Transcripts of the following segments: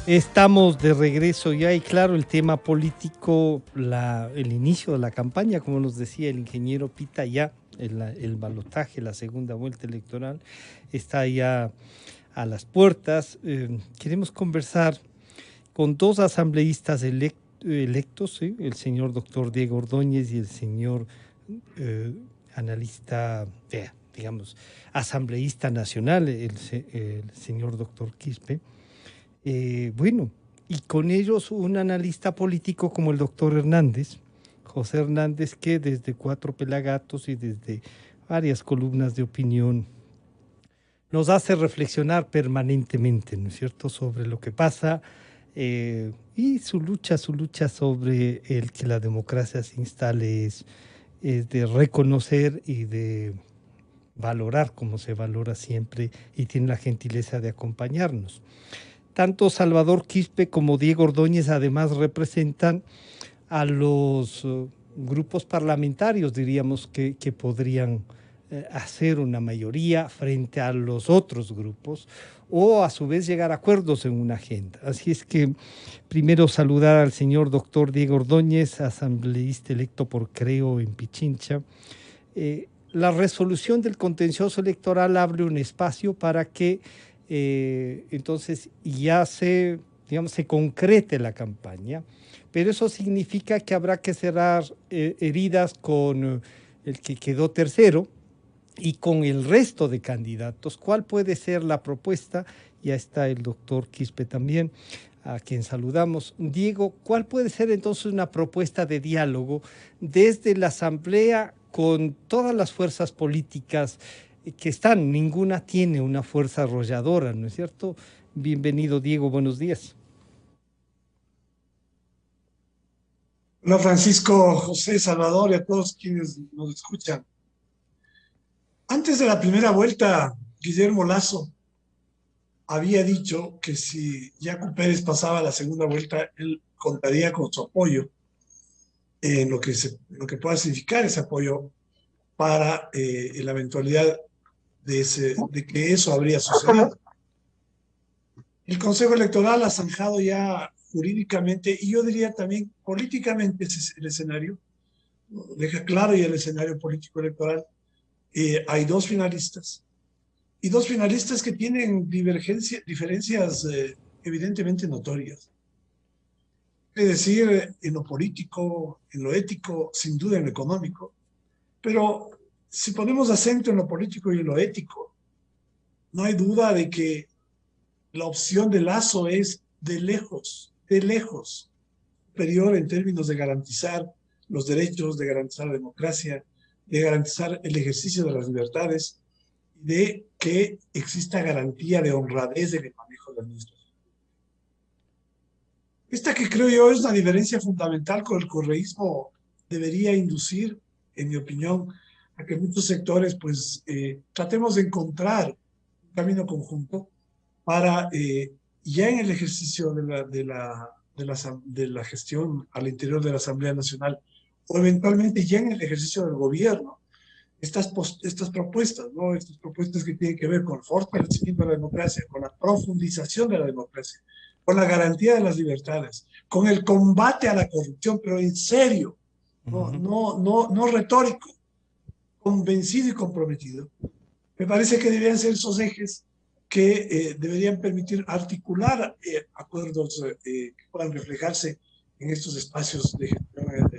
Estamos de regreso ya y claro, el tema político, el inicio de la campaña, como nos decía el ingeniero Pita, ya el balotaje, la segunda vuelta electoral, está ya a las puertas. Queremos conversar con dos asambleístas electos, ¿sí? El señor doctor Diego Ordóñez y el señor eh, analista, digamos, asambleísta nacional, el señor doctor Quispe. Bueno, y con ellos un analista político como el doctor Hernández, José Hernández, que desde Cuatro Pelagatos y desde varias columnas de opinión nos hace reflexionar permanentemente, ¿no es cierto?, sobre lo que pasa y su lucha sobre el que la democracia se instale es de reconocer y de valorar como se valora siempre y tiene la gentileza de acompañarnos. Tanto Salvador Quispe como Diego Ordóñez además representan a los grupos parlamentarios, diríamos, que podrían hacer una mayoría frente a los otros grupos o a su vez llegar a acuerdos en una agenda. Así es que primero saludar al señor doctor Diego Ordóñez, asambleísta electo por Creo en Pichincha. La resolución del contencioso electoral abre un espacio para que entonces ya digamos, se concrete la campaña, pero eso significa que habrá que cerrar heridas con el que quedó tercero y con el resto de candidatos. ¿Cuál puede ser la propuesta? Ya está el doctor Quispe también, a quien saludamos. Diego, ¿cuál puede ser entonces una propuesta de diálogo desde la Asamblea con todas las fuerzas políticas que están? Ninguna tiene una fuerza arrolladora, ¿no es cierto? Bienvenido, Diego, buenos días. Hola Francisco, José, Salvador y a todos quienes nos escuchan. Antes de la primera vuelta, Guillermo Lasso había dicho que si Yacu Pérez pasaba a la segunda vuelta, él contaría con su apoyo en lo que pueda significar ese apoyo para la eventualidad de que eso habría sucedido. El Consejo Electoral ha zanjado ya jurídicamente y yo diría también políticamente el escenario, deja claro ya el escenario político electoral. Hay dos finalistas y dos finalistas que tienen diferencias evidentemente notorias. Es decir, en lo político, en lo ético, sin duda en lo económico. Pero si ponemos acento en lo político y en lo ético, no hay duda de que la opción de Lazo es de lejos, superior en términos de garantizar los derechos, de garantizar la democracia, de garantizar el ejercicio de las libertades, de que exista garantía de honradez en el manejo de la administración. Esta que creo yo es una diferencia fundamental con el correísmo debería inducir, en mi opinión, a que muchos sectores pues tratemos de encontrar un camino conjunto para ya en el ejercicio de la gestión al interior de la Asamblea Nacional o eventualmente ya en el ejercicio del gobierno, estas propuestas, ¿no? Estas propuestas que tienen que ver con el fortalecimiento de la democracia, con la profundización de la democracia, con la garantía de las libertades, con el combate a la corrupción, pero en serio, Uh-huh. no retórico, convencido y comprometido. Me parece que deberían ser esos ejes que deberían permitir articular acuerdos que puedan reflejarse en estos espacios de gestión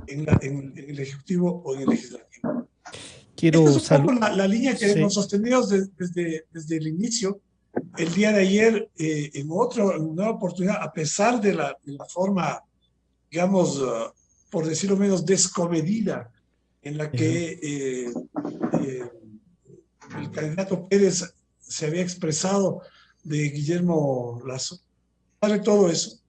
en el Ejecutivo o en el Legislativo. Esta es Quiero un poco salud. la línea que Sí. hemos sostenido desde el inicio. El día de ayer, en una oportunidad, a pesar de la forma, digamos, por decirlo menos, descomedida en la Uh-huh. que eh, el candidato Pérez se había expresado de Guillermo Lasso, de todo eso,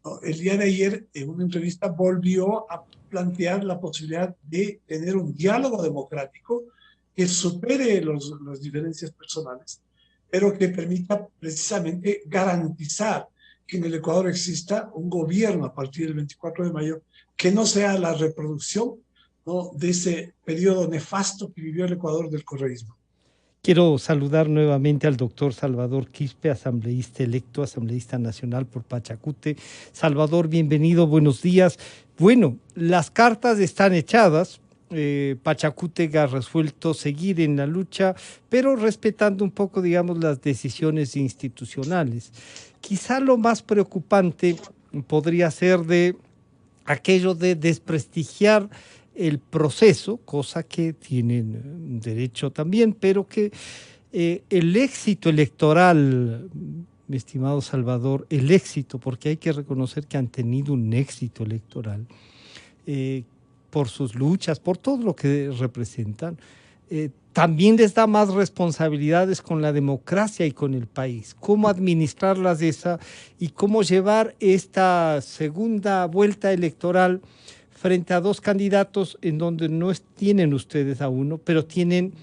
¿no? El día de ayer, en una entrevista, volvió a plantear la posibilidad de tener un diálogo democrático que supere las diferencias personales, pero que permita precisamente garantizar que en el Ecuador exista un gobierno a partir del 24 de mayo que no sea la reproducción, ¿no?, de ese periodo nefasto que vivió el Ecuador del correísmo. Quiero saludar nuevamente al doctor Salvador Quispe, asambleísta electo, asambleísta nacional por Pachacute. Salvador, bienvenido, buenos días. Bueno, las cartas están echadas. Pachacute ha resuelto seguir en la lucha, pero respetando un poco, digamos, las decisiones institucionales. Quizá lo más preocupante podría ser de aquello de desprestigiar el proceso, cosa que tienen derecho también, pero que el éxito electoral, mi estimado Salvador, el éxito, porque hay que reconocer que han tenido un éxito electoral eh, por sus luchas, por todo lo que representan, también les da más responsabilidades con la democracia y con el país. Cómo administrarlas esa y cómo llevar esta segunda vuelta electoral frente a dos candidatos en donde no tienen ustedes a uno, pero tienen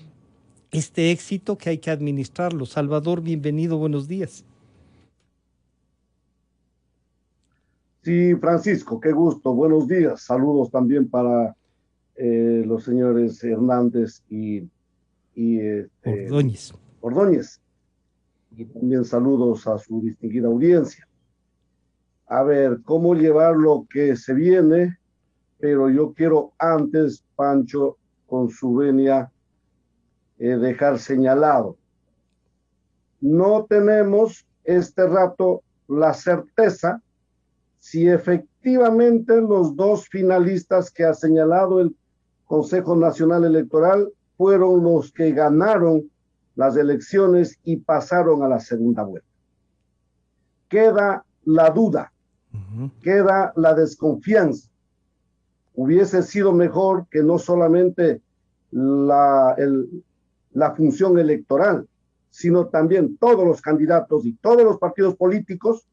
este éxito que hay que administrarlo. Salvador, bienvenido, buenos días. Sí, Francisco, qué gusto, buenos días. Saludos también para los señores Hernández y Ordóñez. Ordóñez. Y también saludos a su distinguida audiencia. A ver, ¿cómo llevar lo que se viene? Pero yo quiero antes, Pancho, con su venia, dejar señalado. No tenemos este rato la certeza si efectivamente los dos finalistas que ha señalado el Consejo Nacional Electoral fueron los que ganaron las elecciones y pasaron a la segunda vuelta. Queda la duda, queda la desconfianza. Hubiese sido mejor que no solamente la función electoral, sino también todos los candidatos y todos los partidos políticos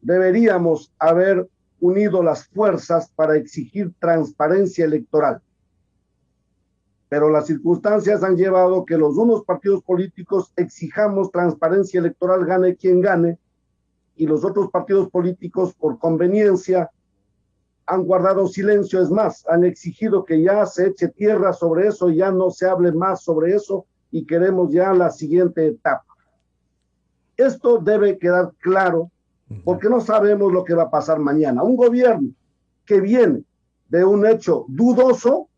deberíamos haber unido las fuerzas para exigir transparencia electoral. Pero las circunstancias han llevado que los unos partidos políticos exijamos transparencia electoral, gane quien gane, y los otros partidos políticos, por conveniencia, han guardado silencio. Es más, han exigido que ya se eche tierra sobre eso, ya no se hable más sobre eso, y queremos ya la siguiente etapa. Esto debe quedar claro, porque no sabemos lo que va a pasar mañana. Un gobierno que viene de un hecho dudoso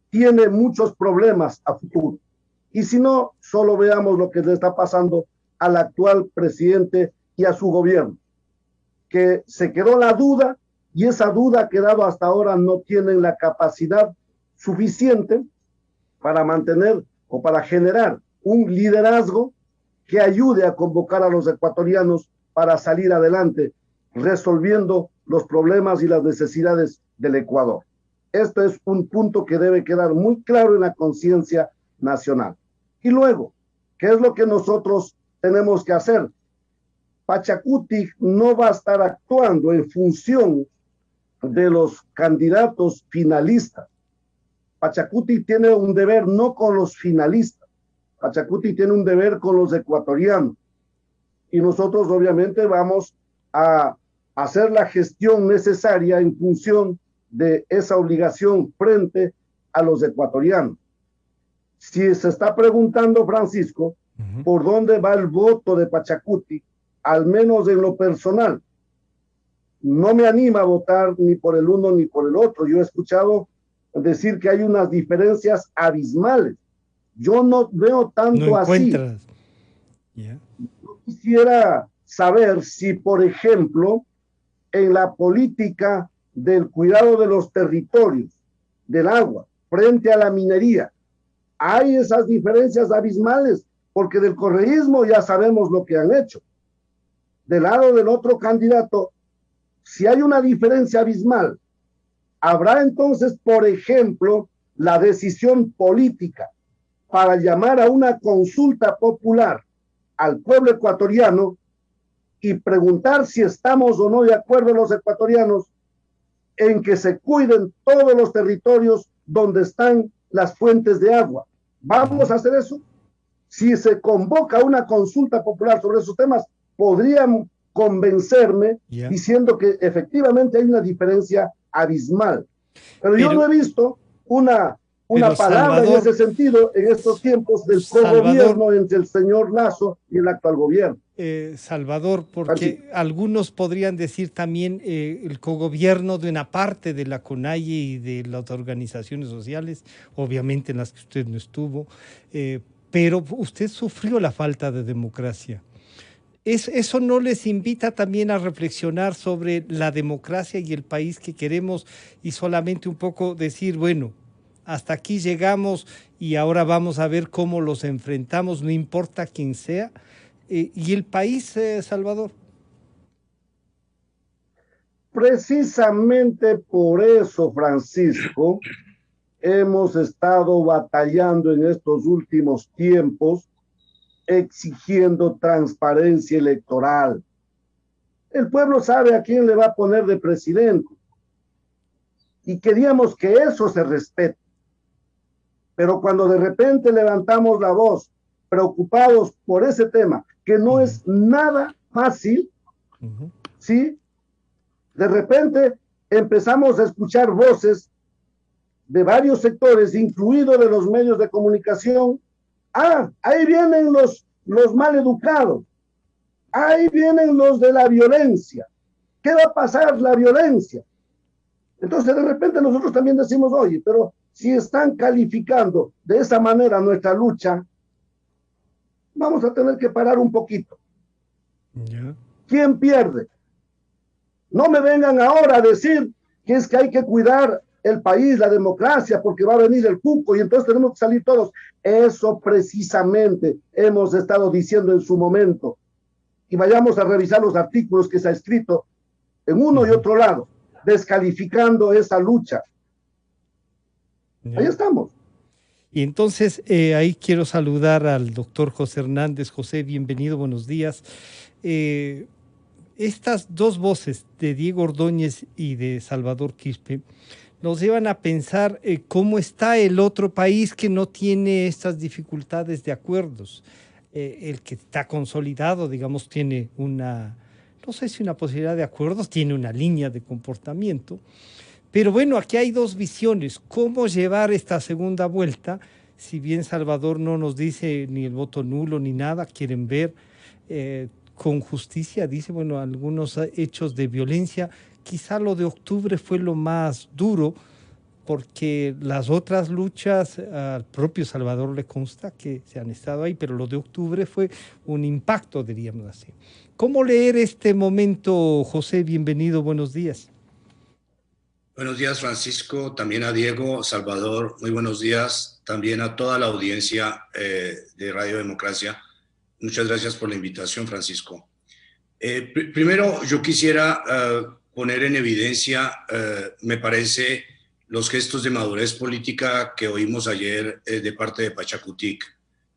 tiene muchos problemas a futuro. Y si no, solo veamos lo que le está pasando al actual presidente y a su gobierno, que se quedó la duda, y esa duda ha quedado hasta ahora, no tienen la capacidad suficiente para mantener o para generar un liderazgo que ayude a convocar a los ecuatorianos para salir adelante, resolviendo los problemas y las necesidades del Ecuador. Este es un punto que debe quedar muy claro en la conciencia nacional. Y luego, ¿qué es lo que nosotros tenemos que hacer? Pachacuti no va a estar actuando en función de los candidatos finalistas. Pachacuti tiene un deber no con los finalistas, Pachacuti tiene un deber con los ecuatorianos. Y nosotros obviamente vamos a hacer la gestión necesaria en función de esa obligación frente a los ecuatorianos. Si se está preguntando, Francisco, por dónde va el voto de Pachacuti, al menos en lo personal, no me anima a votar ni por el uno ni por el otro. Yo he escuchado decir que hay unas diferencias abismales. Yo no veo tanto no así. Yeah. Yo quisiera saber si, por ejemplo, en la política del cuidado de los territorios, del agua, frente a la minería, hay esas diferencias abismales, porque del correísmo ya sabemos lo que han hecho. Del lado del otro candidato, si hay una diferencia abismal, habrá entonces, por ejemplo, la decisión política para llamar a una consulta popular al pueblo ecuatoriano y preguntar si estamos o no de acuerdo los ecuatorianos en que se cuiden todos los territorios donde están las fuentes de agua. ¿Vamos a hacer eso? Si se convoca una consulta popular sobre esos temas, podrían convencerme diciendo que efectivamente hay una diferencia abismal. Pero yo no he visto una una palabra Salvador, en ese sentido en estos tiempos del cogobierno entre el señor Lasso y el actual gobierno. Salvador, porque algunos podrían decir también el cogobierno de una parte de la CONAIE y de las organizaciones sociales, obviamente en las que usted no estuvo, pero usted sufrió la falta de democracia. ¿Eso no les invita también a reflexionar sobre la democracia y el país que queremos y solamente un poco decir, bueno, hasta aquí llegamos y ahora vamos a ver cómo los enfrentamos, no importa quién sea? ¿Y el país, Salvador? Precisamente por eso, Francisco, hemos estado batallando en estos últimos tiempos, exigiendo transparencia electoral. El pueblo sabe a quién le va a poner de presidente y queríamos que eso se respete. Pero cuando de repente levantamos la voz, preocupados por ese tema, que no es nada fácil, ¿sí? De repente empezamos a escuchar voces de varios sectores, incluidos de los medios de comunicación. Ah, ahí vienen los mal educados, ahí vienen los de la violencia. ¿Qué va a pasar la violencia? Entonces de repente nosotros también decimos, oye, pero si están calificando de esa manera nuestra lucha, vamos a tener que parar un poquito. Yeah. ¿Quién pierde? No me vengan ahora a decir que es que hay que cuidar el país, la democracia, porque va a venir el cuco y entonces tenemos que salir todos. Eso precisamente hemos estado diciendo en su momento. Y vayamos a revisar los artículos que se ha escrito en uno y otro lado, descalificando esa lucha. Ahí estamos. Y entonces ahí quiero saludar al doctor José Hernández. José, bienvenido, buenos días. Estas dos voces de Diego Ordóñez y de Salvador Quispe nos llevan a pensar cómo está el otro país que no tiene estas dificultades de acuerdos. El que está consolidado, digamos, tiene una, no sé si una posibilidad de acuerdos, tiene una línea de comportamiento. Pero bueno, aquí hay dos visiones. ¿Cómo llevar esta segunda vuelta? Si bien Salvador no nos dice ni el voto nulo ni nada, quieren ver con justicia, dice, bueno, algunos hechos de violencia. Quizá lo de octubre fue lo más duro, porque las otras luchas, al propio Salvador le consta que se han estado ahí, pero lo de octubre fue un impacto, diríamos así. ¿Cómo leer este momento, José? Bienvenido, buenos días. Buenos días, Francisco, también a Diego, Salvador, muy buenos días, también a toda la audiencia de Radio Democracia. Muchas gracias por la invitación, Francisco. Primero, yo quisiera poner en evidencia, me parece, los gestos de madurez política que oímos ayer de parte de Pachakutik,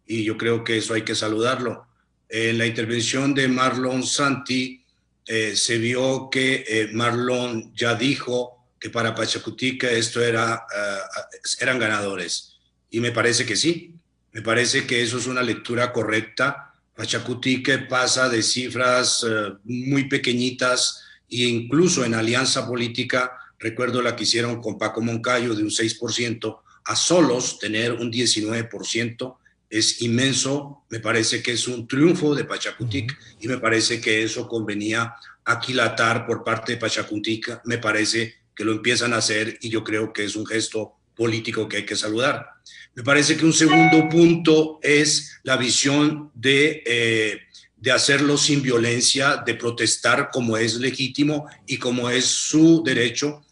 y yo creo que eso hay que saludarlo. En la intervención de Marlon Santi se vio que Marlon ya dijo que para Pachakutik esto eran ganadores. Y me parece que sí, me parece que eso es una lectura correcta. Pachakutik pasa de cifras muy pequeñitas e incluso en alianza política, recuerdo la que hicieron con Paco Moncayo de un 6%, a solos tener un 19%, es inmenso. Me parece que es un triunfo de Pachakutik y me parece que eso convenía aquilatar por parte de Pachakutik. Me parece que lo empiezan a hacer y yo creo que es un gesto político que hay que saludar. Me parece que un segundo punto es la visión de hacerlo sin violencia, de protestar como es legítimo y como es su derecho,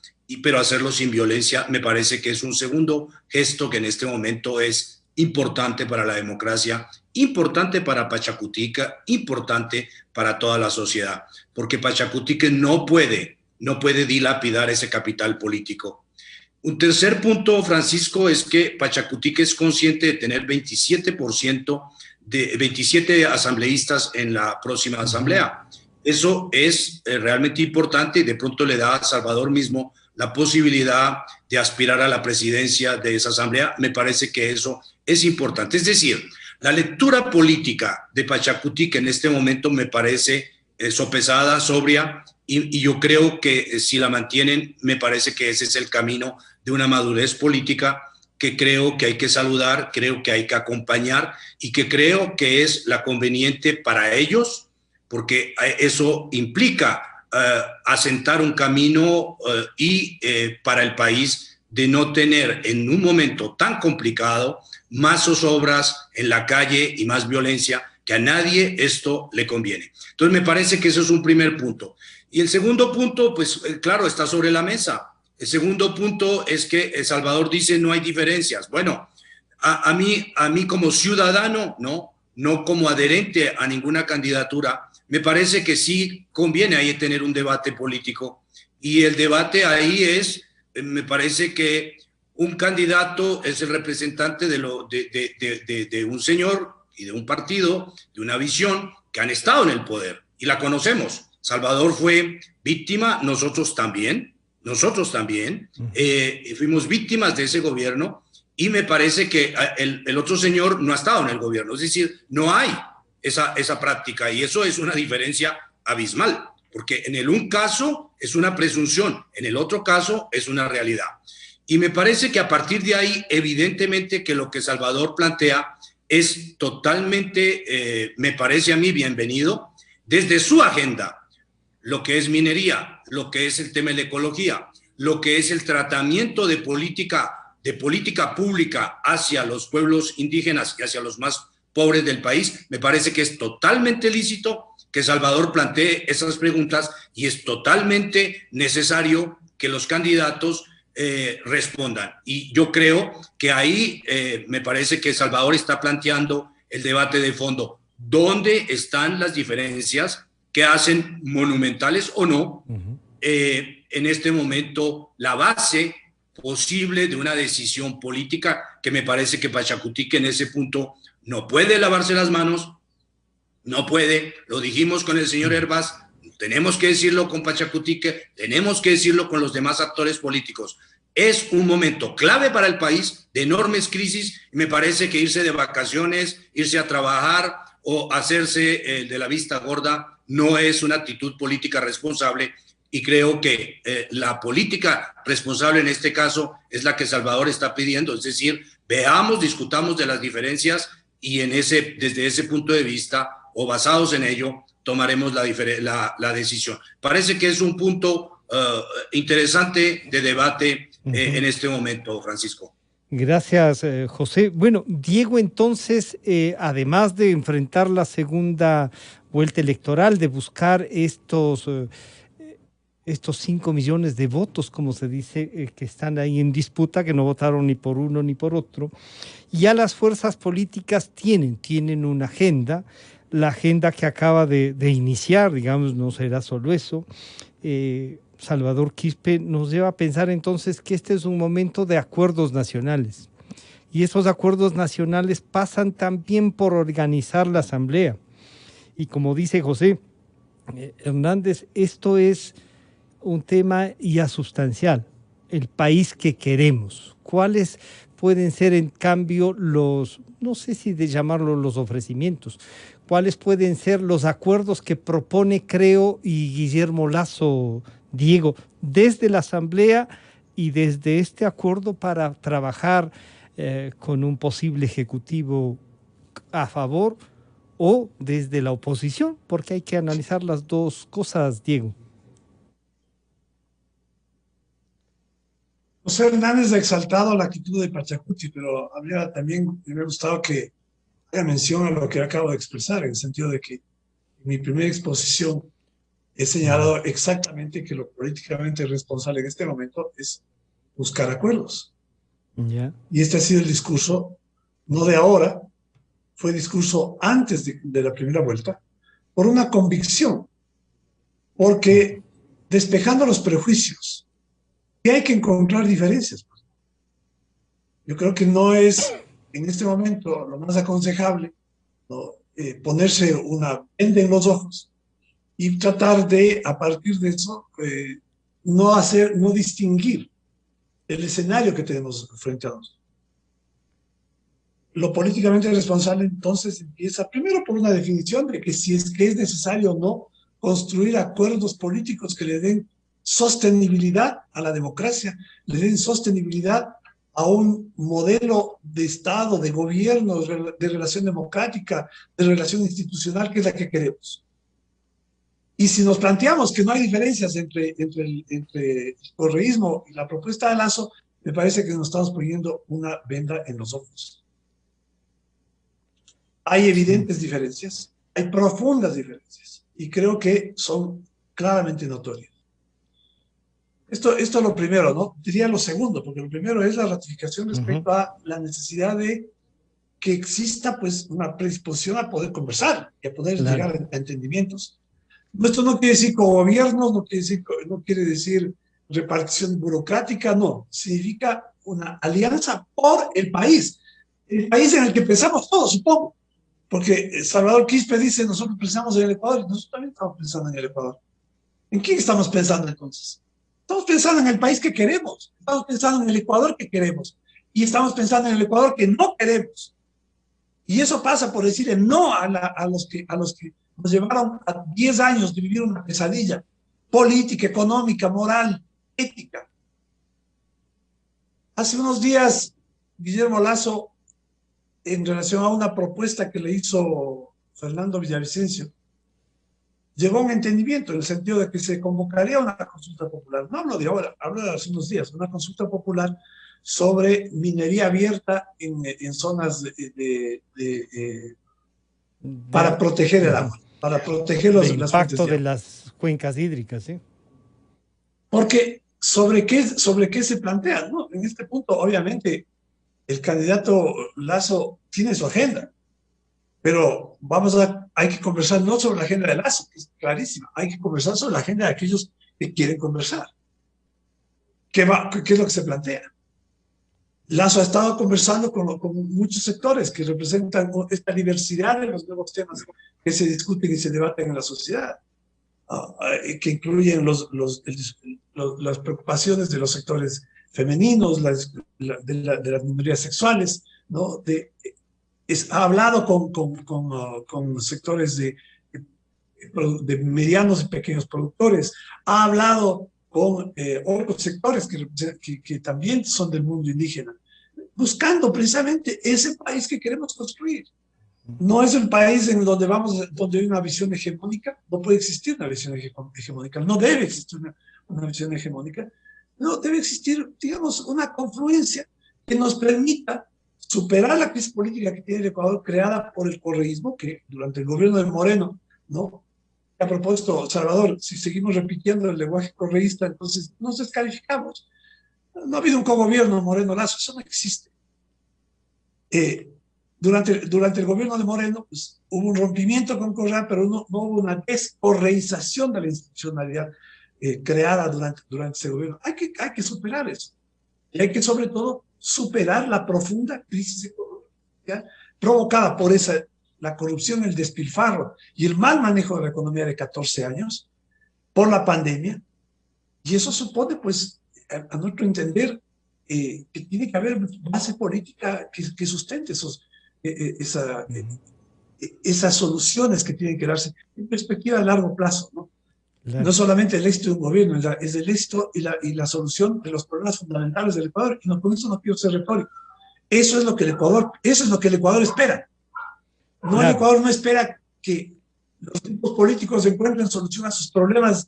pero hacerlo sin violencia. Me parece que es un segundo gesto que en este momento es importante para la democracia, importante para Pachakutik, importante para toda la sociedad, porque Pachakutik no puede dilapidar ese capital político. Un tercer punto, Francisco, es que Pachakutik es consciente de tener 27 asambleístas en la próxima asamblea. Eso es realmente importante y de pronto le da a Salvador mismo la posibilidad de aspirar a la presidencia de esa asamblea. Me parece que eso es importante. Es decir, la lectura política de Pachakutik en este momento me parece sopesada, sobria, y yo creo que si la mantienen, me parece que ese es el camino de una madurez política que creo que hay que saludar, creo que hay que acompañar y que creo que es la conveniente para ellos, porque eso implica asentar un camino y para el país de no tener en un momento tan complicado más zozobras en la calle y más violencia, que a nadie esto le conviene. Entonces me parece que eso es un primer punto. Y el segundo punto, pues claro, está sobre la mesa. El segundo punto es que El Salvador dice no hay diferencias. Bueno, a mí como ciudadano, no como adherente a ninguna candidatura, me parece que sí conviene ahí tener un debate político. Y el debate ahí es, me parece que un candidato es el representante de un señor y de un partido, de una visión que han estado en el poder y la conocemos. Salvador fue víctima, nosotros también, fuimos víctimas de ese gobierno y me parece que el otro señor no ha estado en el gobierno, es decir, no hay esa práctica y eso es una diferencia abismal, porque en el un caso es una presunción, en el otro caso es una realidad. Y me parece que a partir de ahí, evidentemente que lo que Salvador plantea es totalmente, me parece a mí, bienvenido, desde su agenda, lo que es minería, lo que es el tema de la ecología, lo que es el tratamiento de política pública hacia los pueblos indígenas y hacia los más pobres del país, me parece que es totalmente lícito que Salvador plantee esas preguntas y es totalmente necesario que los candidatos respondan. Y yo creo que ahí me parece que Salvador está planteando el debate de fondo. ¿Dónde están las diferencias que hacen monumentales o no en este momento la base posible de una decisión política que me parece que Pachakutik en ese punto no puede lavarse las manos, no puede, lo dijimos con el señor Hervás, tenemos que decirlo con Pachakutik, tenemos que decirlo con los demás actores políticos. Es un momento clave para el país, de enormes crisis, y me parece que irse de vacaciones, irse a trabajar o hacerse de la vista gorda no es una actitud política responsable, y creo que la política responsable en este caso es la que Salvador está pidiendo, es decir, veamos, discutamos de las diferencias y desde ese punto de vista o basados en ello tomaremos la decisión. Parece que es un punto interesante de debate en este momento, Francisco. Gracias, José. Bueno, Diego, entonces, además de enfrentar la segunda vuelta electoral, de buscar estos 5 millones de votos, como se dice, que están ahí en disputa, que no votaron ni por uno ni por otro, ya las fuerzas políticas tienen una agenda, la agenda que acaba de iniciar, digamos, no será solo eso. Salvador Quispe nos lleva a pensar entonces que este es un momento de acuerdos nacionales, y esos acuerdos nacionales pasan también por organizar la asamblea. Y como dice José Hernández, esto es un tema ya sustancial, el país que queremos. ¿Cuáles pueden ser, en cambio, no sé si de llamarlo los ofrecimientos, cuáles pueden ser los acuerdos que propone, creo, y Guillermo Lasso, Diego, desde la Asamblea y desde este acuerdo para trabajar con un posible ejecutivo a favor o desde la oposición? Porque hay que analizar las dos cosas, Diego. José Hernández ha exaltado la actitud de Pachacuti, pero también me ha gustado que haga mención a lo que acabo de expresar, en el sentido de que en mi primera exposición he señalado exactamente que lo políticamente responsable en este momento es buscar acuerdos. Yeah. Y este ha sido el discurso, no de ahora, fue discurso antes de la primera vuelta, por una convicción, porque despejando los prejuicios, y hay que encontrar diferencias. Yo creo que no es en este momento lo más aconsejable, ¿no? Ponerse una venda en los ojos y tratar de, a partir de eso, no distinguir el escenario que tenemos frente a nosotros. Lo políticamente responsable entonces empieza primero por una definición de que si es que es necesario o no construir acuerdos políticos que le den sostenibilidad a la democracia, le den sostenibilidad a un modelo de Estado, de gobierno, de relación democrática, de relación institucional, que es la que queremos. Y si nos planteamos que no hay diferencias entre el correísmo y la propuesta de Lasso, me parece que nos estamos poniendo una venda en los ojos. Hay evidentes diferencias, hay profundas diferencias, y creo que son claramente notorias. Esto es lo primero, ¿no? Diría lo segundo, porque lo primero es la ratificación respecto a la necesidad de que exista, pues, una predisposición a poder conversar y a poder llegar a entendimientos. Esto no quiere decir cogobiernos, no quiere decir repartición burocrática, no. Significa una alianza por el país en el que pensamos todos, supongo. Porque Salvador Quispe dice, nosotros pensamos en el Ecuador, y nosotros también estamos pensando en el Ecuador. ¿En quién estamos pensando entonces? Estamos pensando en el país que queremos, estamos pensando en el Ecuador que queremos, y estamos pensando en el Ecuador que no queremos. Y eso pasa por decirle no a los que nos llevaron a 10 años de vivir una pesadilla política, económica, moral, ética. Hace unos días, Guillermo Lasso, en relación a una propuesta que le hizo Fernando Villavicencio, llegó a un entendimiento en el sentido de que se convocaría una consulta popular. No hablo de ahora, hablo de hace unos días, una consulta popular sobre minería abierta en zonas para proteger el agua, para proteger el impacto de las cuencas hídricas, ¿sí? Porque ¿sobre qué se plantea, ¿no? En este punto, obviamente, el candidato Lasso tiene su agenda, pero hay que conversar no sobre la agenda de Lasso, que es clarísima, hay que conversar sobre la agenda de aquellos que quieren conversar. ¿Qué es lo que se plantea? Lasso ha estado conversando con muchos sectores que representan esta diversidad de los nuevos temas que se discuten y se debaten en la sociedad, que incluyen las preocupaciones de los sectores femeninos, de las minorías sexuales, ¿no? Ha hablado con sectores de medianos y pequeños productores, ha hablado con otros sectores que también son del mundo indígena, buscando precisamente ese país que queremos construir. No es el país en donde hay una visión hegemónica, no puede existir una visión hegemónica, no debe existir una visión hegemónica, no debe existir, digamos, una confluencia que nos permita superar la crisis política que tiene el Ecuador, creada por el correísmo, que durante el gobierno de Moreno, ¿no? A propósito, Salvador, si seguimos repitiendo el lenguaje correísta, entonces nos descalificamos. No ha habido un cogobierno Moreno-Lasso, eso no existe. Durante el gobierno de Moreno, pues, hubo un rompimiento con Correa, pero no hubo una descorreización de la institucionalidad creada durante ese gobierno. Hay que superar eso. Y hay que, sobre todo, superar la profunda crisis económica provocada por la corrupción, el despilfarro y el mal manejo de la economía de 14 años, por la pandemia. Y eso supone, pues, a nuestro entender, que tiene que haber base política que sustente esas soluciones que tienen que darse en perspectiva de largo plazo, ¿no? Claro. No solamente el éxito de un gobierno, es el éxito y la solución de los problemas fundamentales del Ecuador. Y con eso no quiero ser retórico. Eso es lo que el Ecuador espera. No, claro. El Ecuador no espera que los grupos políticos encuentren solución a sus problemas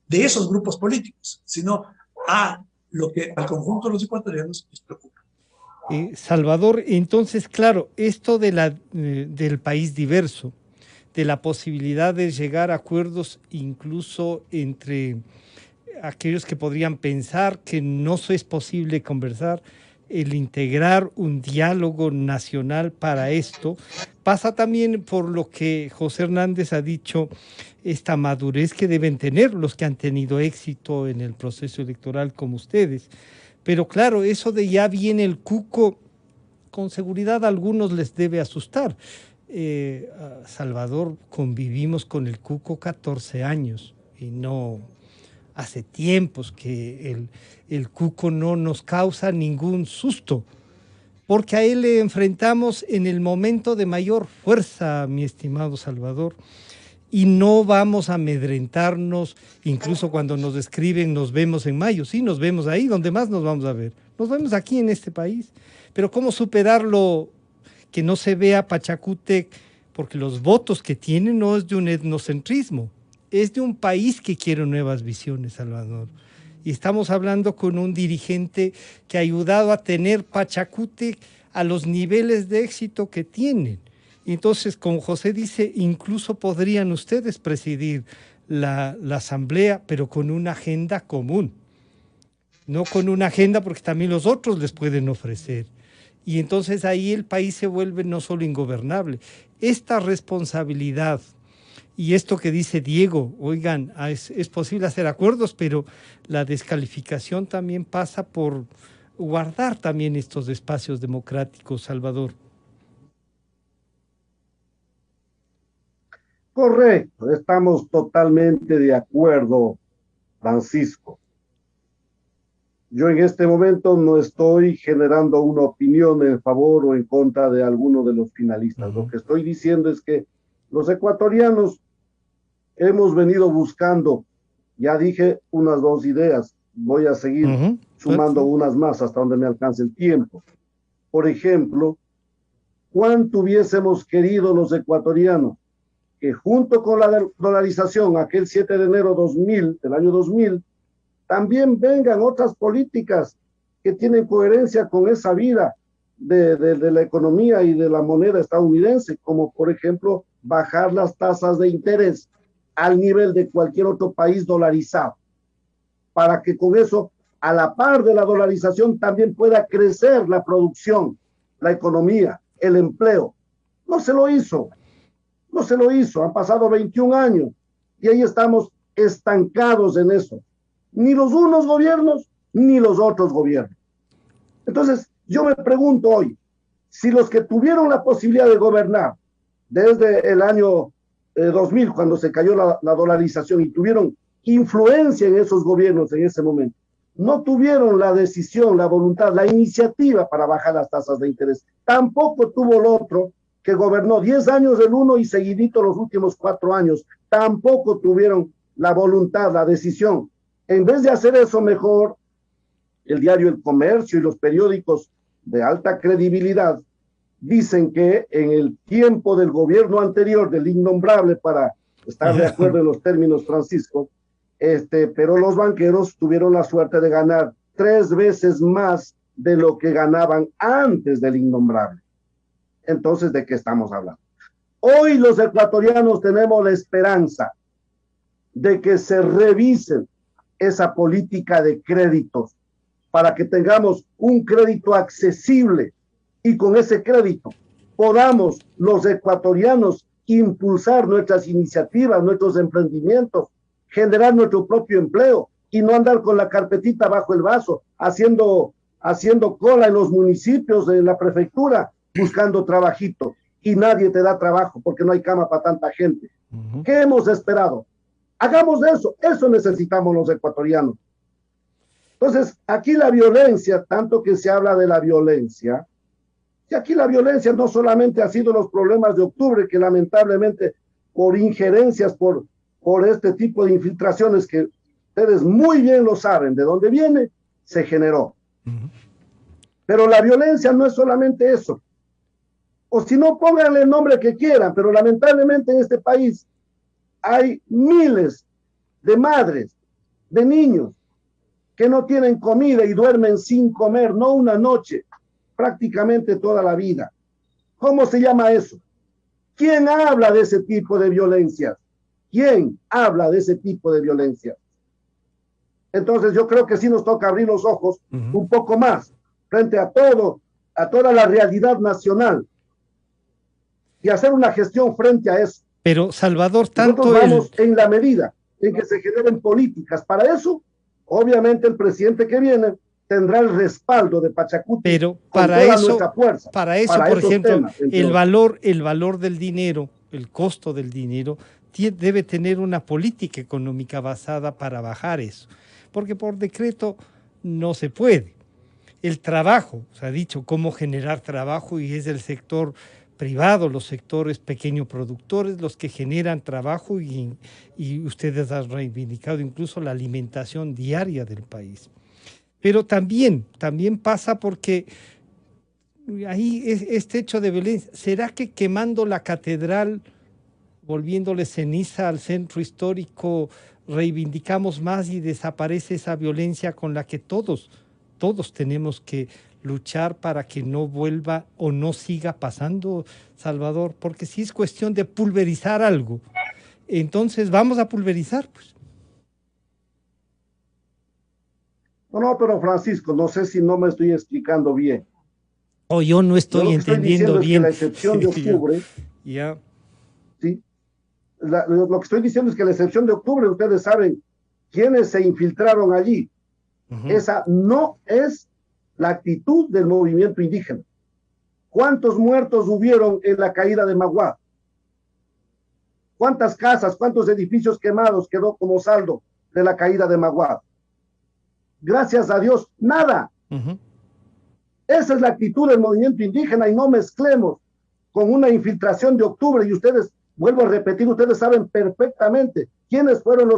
de esos grupos políticos, sino a lo que al conjunto de los ecuatorianos les preocupa. Salvador, entonces, claro, esto del país diverso, de la posibilidad de llegar a acuerdos incluso entre aquellos que podrían pensar que no es posible conversar, el integrar un diálogo nacional para esto, pasa también por lo que José Hernández ha dicho, esta madurez que deben tener los que han tenido éxito en el proceso electoral como ustedes. Pero claro, eso de ya viene el cuco, con seguridad a algunos les debe asustar. Salvador, convivimos con el cuco 14 años y no hace tiempos que el cuco no nos causa ningún susto, porque a él le enfrentamos en el momento de mayor fuerza, mi estimado Salvador, y no vamos a amedrentarnos, incluso cuando nos escriben nos vemos en mayo, sí, nos vemos ahí donde más nos vamos a ver, Nos vemos aquí en este país. Pero ¿cómo superarlo que no se vea Pachacútec? Porque los votos que tiene no es de un etnocentrismo, es de un país que quiere nuevas visiones, Salvador. Y estamos hablando con un dirigente que ha ayudado a tener Pachacútec a los niveles de éxito que tienen. Entonces, como José dice, incluso podrían ustedes presidir la asamblea, pero con una agenda común. No con una agenda porque también los otros les pueden ofrecer. Y entonces ahí el país se vuelve no solo ingobernable. Esta responsabilidad y esto que dice Diego, oigan, es posible hacer acuerdos, pero la descalificación también pasa por guardar también estos espacios democráticos, Salvador. Correcto, estamos totalmente de acuerdo, Francisco. Yo en este momento no estoy generando una opinión en favor o en contra de alguno de los finalistas. Lo que estoy diciendo es que los ecuatorianos hemos venido buscando, ya dije, unas 2 ideas, voy a seguir sumando unas más hasta donde me alcance el tiempo. Por ejemplo, ¿cuánto hubiésemos querido los ecuatorianos que junto con la dolarización, aquel 7 de enero del año 2000, también vengan otras políticas que tienen coherencia con esa vida de la economía y de la moneda estadounidense, como por ejemplo bajar las tasas de interés al nivel de cualquier otro país dolarizado, para que con eso, a la par de la dolarización, también pueda crecer la producción, la economía, el empleo. No se lo hizo, han pasado 21 años y ahí estamos estancados en eso. Ni los unos gobiernos, ni los otros gobiernos. Entonces, yo me pregunto hoy, si los que tuvieron la posibilidad de gobernar desde el año 2000, cuando se cayó la dolarización y tuvieron influencia en esos gobiernos en ese momento, no tuvieron la decisión, la voluntad, la iniciativa para bajar las tasas de interés. Tampoco tuvo el otro que gobernó 10 años el uno y seguidito los últimos 4 años. Tampoco tuvieron la voluntad, la decisión. En vez de hacer eso mejor, el diario El Comercio y los periódicos de alta credibilidad dicen que en el tiempo del gobierno anterior, del innombrable, para estar de acuerdo en los términos, Francisco, pero los banqueros tuvieron la suerte de ganar 3 veces más de lo que ganaban antes del innombrable. Entonces, ¿de qué estamos hablando? Hoy los ecuatorianos tenemos la esperanza de que se revisen esa política de créditos para que tengamos un crédito accesible y con ese crédito podamos los ecuatorianos impulsar nuestras iniciativas, nuestros emprendimientos, generar nuestro propio empleo y no andar con la carpetita bajo el brazo, haciendo cola en los municipios, en la prefectura, buscando trabajito y nadie te da trabajo porque no hay cama para tanta gente. ¿Qué hemos esperado? Hagamos eso necesitamos los ecuatorianos. Entonces, aquí la violencia, tanto que se habla de la violencia, y aquí la violencia no solamente ha sido los problemas de octubre, que lamentablemente por injerencias, por este tipo de infiltraciones que ustedes muy bien lo saben de dónde viene, se generó. Pero la violencia no es solamente eso. O si no, pónganle el nombre que quieran, pero lamentablemente en este país hay miles de madres, de niños, que no tienen comida y duermen sin comer, no una noche, prácticamente toda la vida. ¿Cómo se llama eso? ¿Quién habla de ese tipo de violencia? ¿Quién habla de ese tipo de violencia? Entonces yo creo que sí nos toca abrir los ojos un poco más frente a toda la realidad nacional y hacer una gestión frente a eso. Pero Salvador, tanto nosotros vamos en la medida en que se generen políticas para eso, obviamente el presidente que viene tendrá el respaldo de Pachacútec. Pero para eso, por ejemplo, temas, el valor del dinero, el costo del dinero, debe tener una política económica basada para bajar eso, porque por decreto no se puede. El trabajo, se ha dicho cómo generar trabajo y es el sector privado, los sectores pequeños productores, los que generan trabajo y ustedes han reivindicado incluso la alimentación diaria del país. Pero también pasa porque ahí este hecho de violencia, ¿será que quemando la catedral, volviéndole ceniza al centro histórico, reivindicamos más y desaparece esa violencia con la que todos tenemos que luchar para que no vuelva o no siga pasando, Salvador? Porque si es cuestión de pulverizar algo, entonces vamos a pulverizar, pues. No, pero Francisco, no sé si no me estoy explicando bien. O yo no Yo estoy lo que estoy entendiendo diciendo es que bien. la excepción de Ya, octubre, ya. ¿sí? Lo que estoy diciendo es que la excepción de octubre, ustedes saben quiénes se infiltraron allí. Esa no es la actitud del movimiento indígena. ¿Cuántos muertos hubieron en la caída de Maguá? ¿Cuántas casas, cuántos edificios quemados quedó como saldo de la caída de Maguá? Gracias a Dios, nada. Esa es la actitud del movimiento indígena y no mezclemos con una infiltración de octubre. Y ustedes, vuelvo a repetir, ustedes saben perfectamente quiénes fueron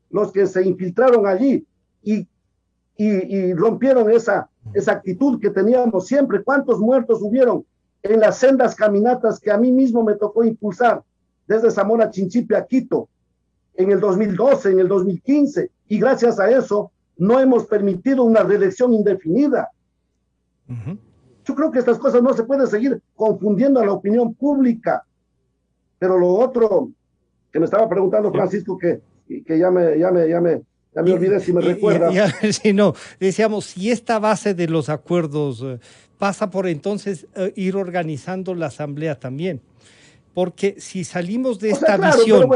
los que se infiltraron allí y rompieron esa actitud que teníamos siempre. ¿Cuántos muertos hubieron en las sendas caminatas que a mí mismo me tocó impulsar desde Zamora Chinchipe a Quito en el 2012, en el 2015? Y gracias a eso no hemos permitido una reelección indefinida. Yo creo que estas cosas no se pueden seguir confundiendo a la opinión pública. Pero lo otro que me estaba preguntando Francisco, que ya me olvidé, si me recuerda. Sí, no, decíamos, si esta base de los acuerdos pasa por entonces ir organizando la asamblea también. Porque si salimos de esta visión,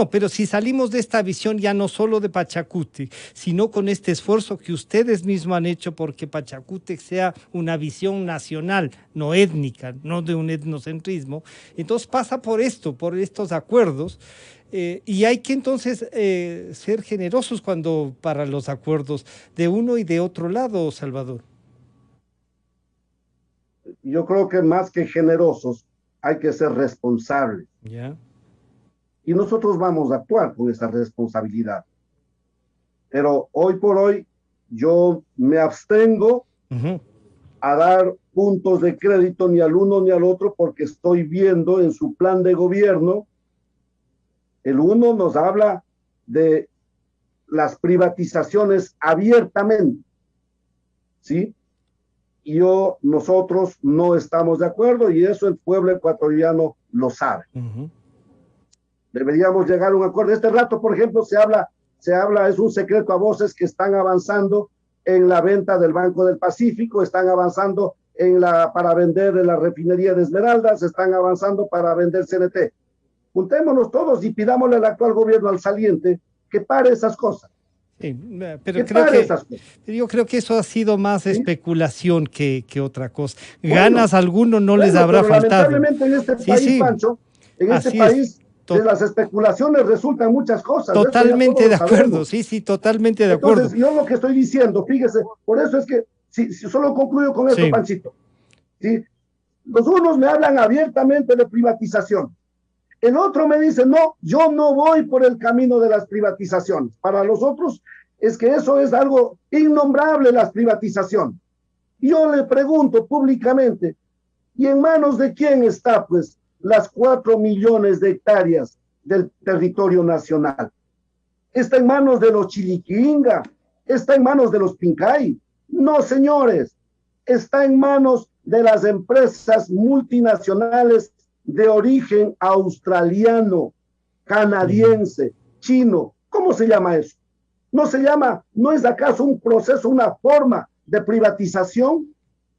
pero si salimos de esta visión ya no solo de Pachacútec, sino con este esfuerzo que ustedes mismos han hecho porque Pachacútec sea una visión nacional, no étnica, no de un etnocentrismo, entonces pasa por estos acuerdos, y hay que entonces ser generosos para los acuerdos de uno y de otro lado, Salvador. Yo creo que más que generosos, hay que ser responsables. Yeah. Y nosotros vamos a actuar con esa responsabilidad. Pero hoy por hoy yo me abstengo a dar puntos de crédito ni al uno ni al otro, porque estoy viendo en su plan de gobierno, el uno nos habla de las privatizaciones abiertamente, ¿sí? Y nosotros no estamos de acuerdo, y eso el pueblo ecuatoriano lo sabe. Deberíamos llegar a un acuerdo. Este rato, por ejemplo, se habla, es un secreto a voces que están avanzando en la venta del Banco del Pacífico, están avanzando para vender la refinería de Esmeraldas, están avanzando para vender CNT. Juntémonos todos y pidámosle al actual gobierno, al saliente, que pare esas cosas. Sí, pero yo creo que eso ha sido más especulación que otra cosa. Ganas alguno no les habrá faltado. Lamentablemente en este país, Pancho, en este país de las especulaciones resultan muchas cosas. Totalmente de acuerdo, sí, totalmente de acuerdo. Entonces, yo lo que estoy diciendo, fíjese, por eso es que, si solo concluyo con esto, Panchito, ¿sí? Los unos me hablan abiertamente de privatización. El otro me dice, no, yo no voy por el camino de las privatizaciones. Para los otros es que eso es algo innombrable, las privatizaciones. Y yo le pregunto públicamente, ¿y en manos de quién está, pues, las 4 millones de hectáreas del territorio nacional? ¿Está en manos de los Chiliquinga? ¿Está en manos de los Pincay? No, señores, está en manos de las empresas multinacionales de origen australiano, canadiense, chino. ¿Cómo se llama eso? ¿No es acaso un proceso, una forma de privatización?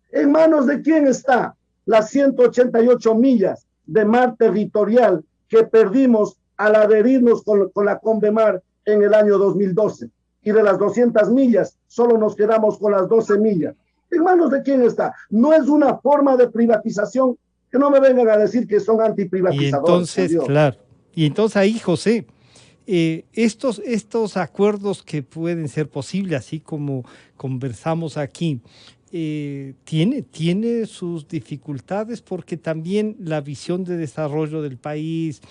¿En manos de quién está las 188 millas de mar territorial que perdimos al adherirnos con la Convemar en el año 2012? Y de las 200 millas, solo nos quedamos con las 12 millas. ¿En manos de quién está? No es una forma de privatización. Que no me vengan a decir que son antiprivatizadores. Y entonces, claro, ahí, José, estos acuerdos que pueden ser posibles, así como conversamos aquí, tiene sus dificultades, porque también la visión de desarrollo del país,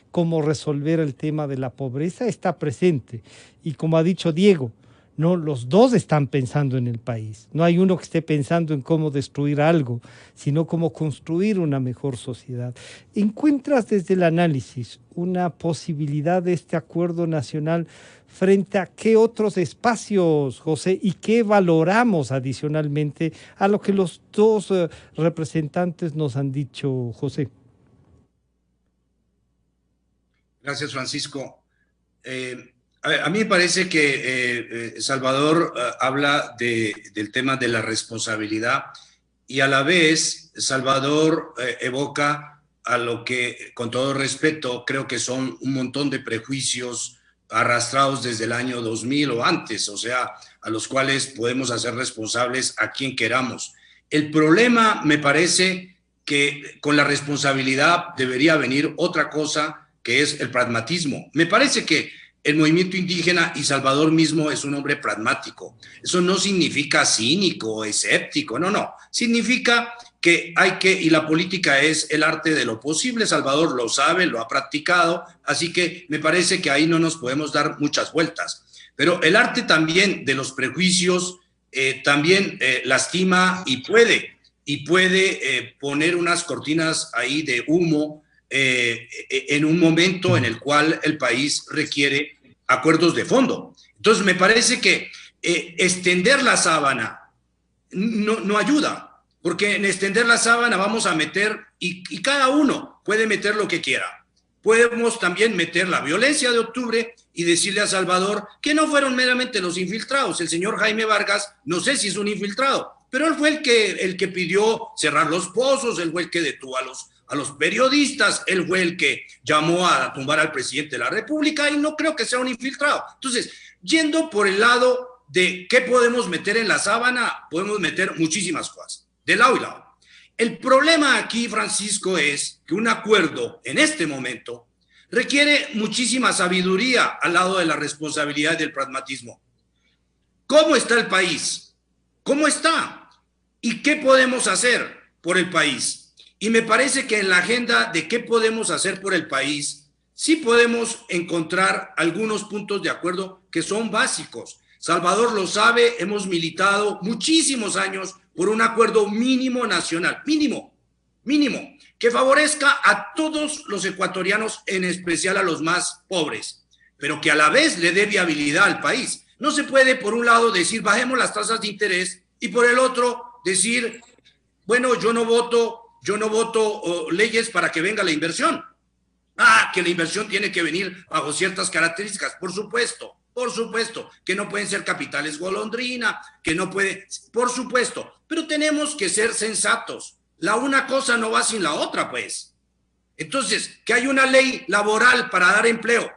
cómo resolver el tema de la pobreza, está presente. Y como ha dicho Diego, No, los dos están pensando en el país. No hay uno que esté pensando en cómo destruir algo, sino cómo construir una mejor sociedad. ¿Encuentras desde el análisis una posibilidad de este acuerdo nacional frente a qué otros espacios, José, y qué valoramos adicionalmente a lo que los dos representantes nos han dicho, José? Gracias, Francisco. A mí me parece que Salvador habla del tema de la responsabilidad y a la vez Salvador evoca a lo que, con todo respeto, creo que son un montón de prejuicios arrastrados desde el año 2000 o antes, o sea, a los cuales podemos hacer responsables a quien queramos. El problema, me parece, que con la responsabilidad debería venir otra cosa, que es el pragmatismo. Me parece que el movimiento indígena y Salvador mismo es un hombre pragmático. Eso no significa cínico, escéptico, no. Significa que y la política es el arte de lo posible. Salvador lo sabe, lo ha practicado, así que me parece que ahí no nos podemos dar muchas vueltas. Pero el arte también de los prejuicios también lastima y puede poner unas cortinas ahí de humo en un momento en el cual el país requiere acuerdos de fondo. Entonces me parece que extender la sábana no ayuda, porque en extender la sábana vamos a meter, y cada uno puede meter lo que quiera. Podemos también meter la violencia de octubre y decirle a Salvador que no fueron meramente los infiltrados. El señor Jaime Vargas, no sé si es un infiltrado, pero él fue el que pidió cerrar los pozos, él fue el que detuvo a los periodistas, él fue el que llamó a tumbar al presidente de la República y no creo que sea un infiltrado. Entonces, yendo por el lado de qué podemos meter en la sábana, podemos meter muchísimas cosas, de lado y lado. El problema aquí, Francisco, es que un acuerdo en este momento requiere muchísima sabiduría al lado de la responsabilidad y del pragmatismo. ¿Cómo está el país? ¿Cómo está? ¿Y qué podemos hacer por el país? Y me parece que en la agenda de qué podemos hacer por el país, sí podemos encontrar algunos puntos de acuerdo que son básicos. Salvador lo sabe, hemos militado muchísimos años por un acuerdo mínimo nacional, mínimo, que favorezca a todos los ecuatorianos, en especial a los más pobres, pero que a la vez le dé viabilidad al país. No se puede, por un lado, decir bajemos las tasas de interés y por el otro decir, bueno, yo no voto leyes para que venga la inversión. Que la inversión tiene que venir bajo ciertas características, por supuesto, que no pueden ser capitales golondrina, que no puede, por supuesto, pero tenemos que ser sensatos. La una cosa no va sin la otra, pues. Entonces, que hay una ley laboral para dar empleo.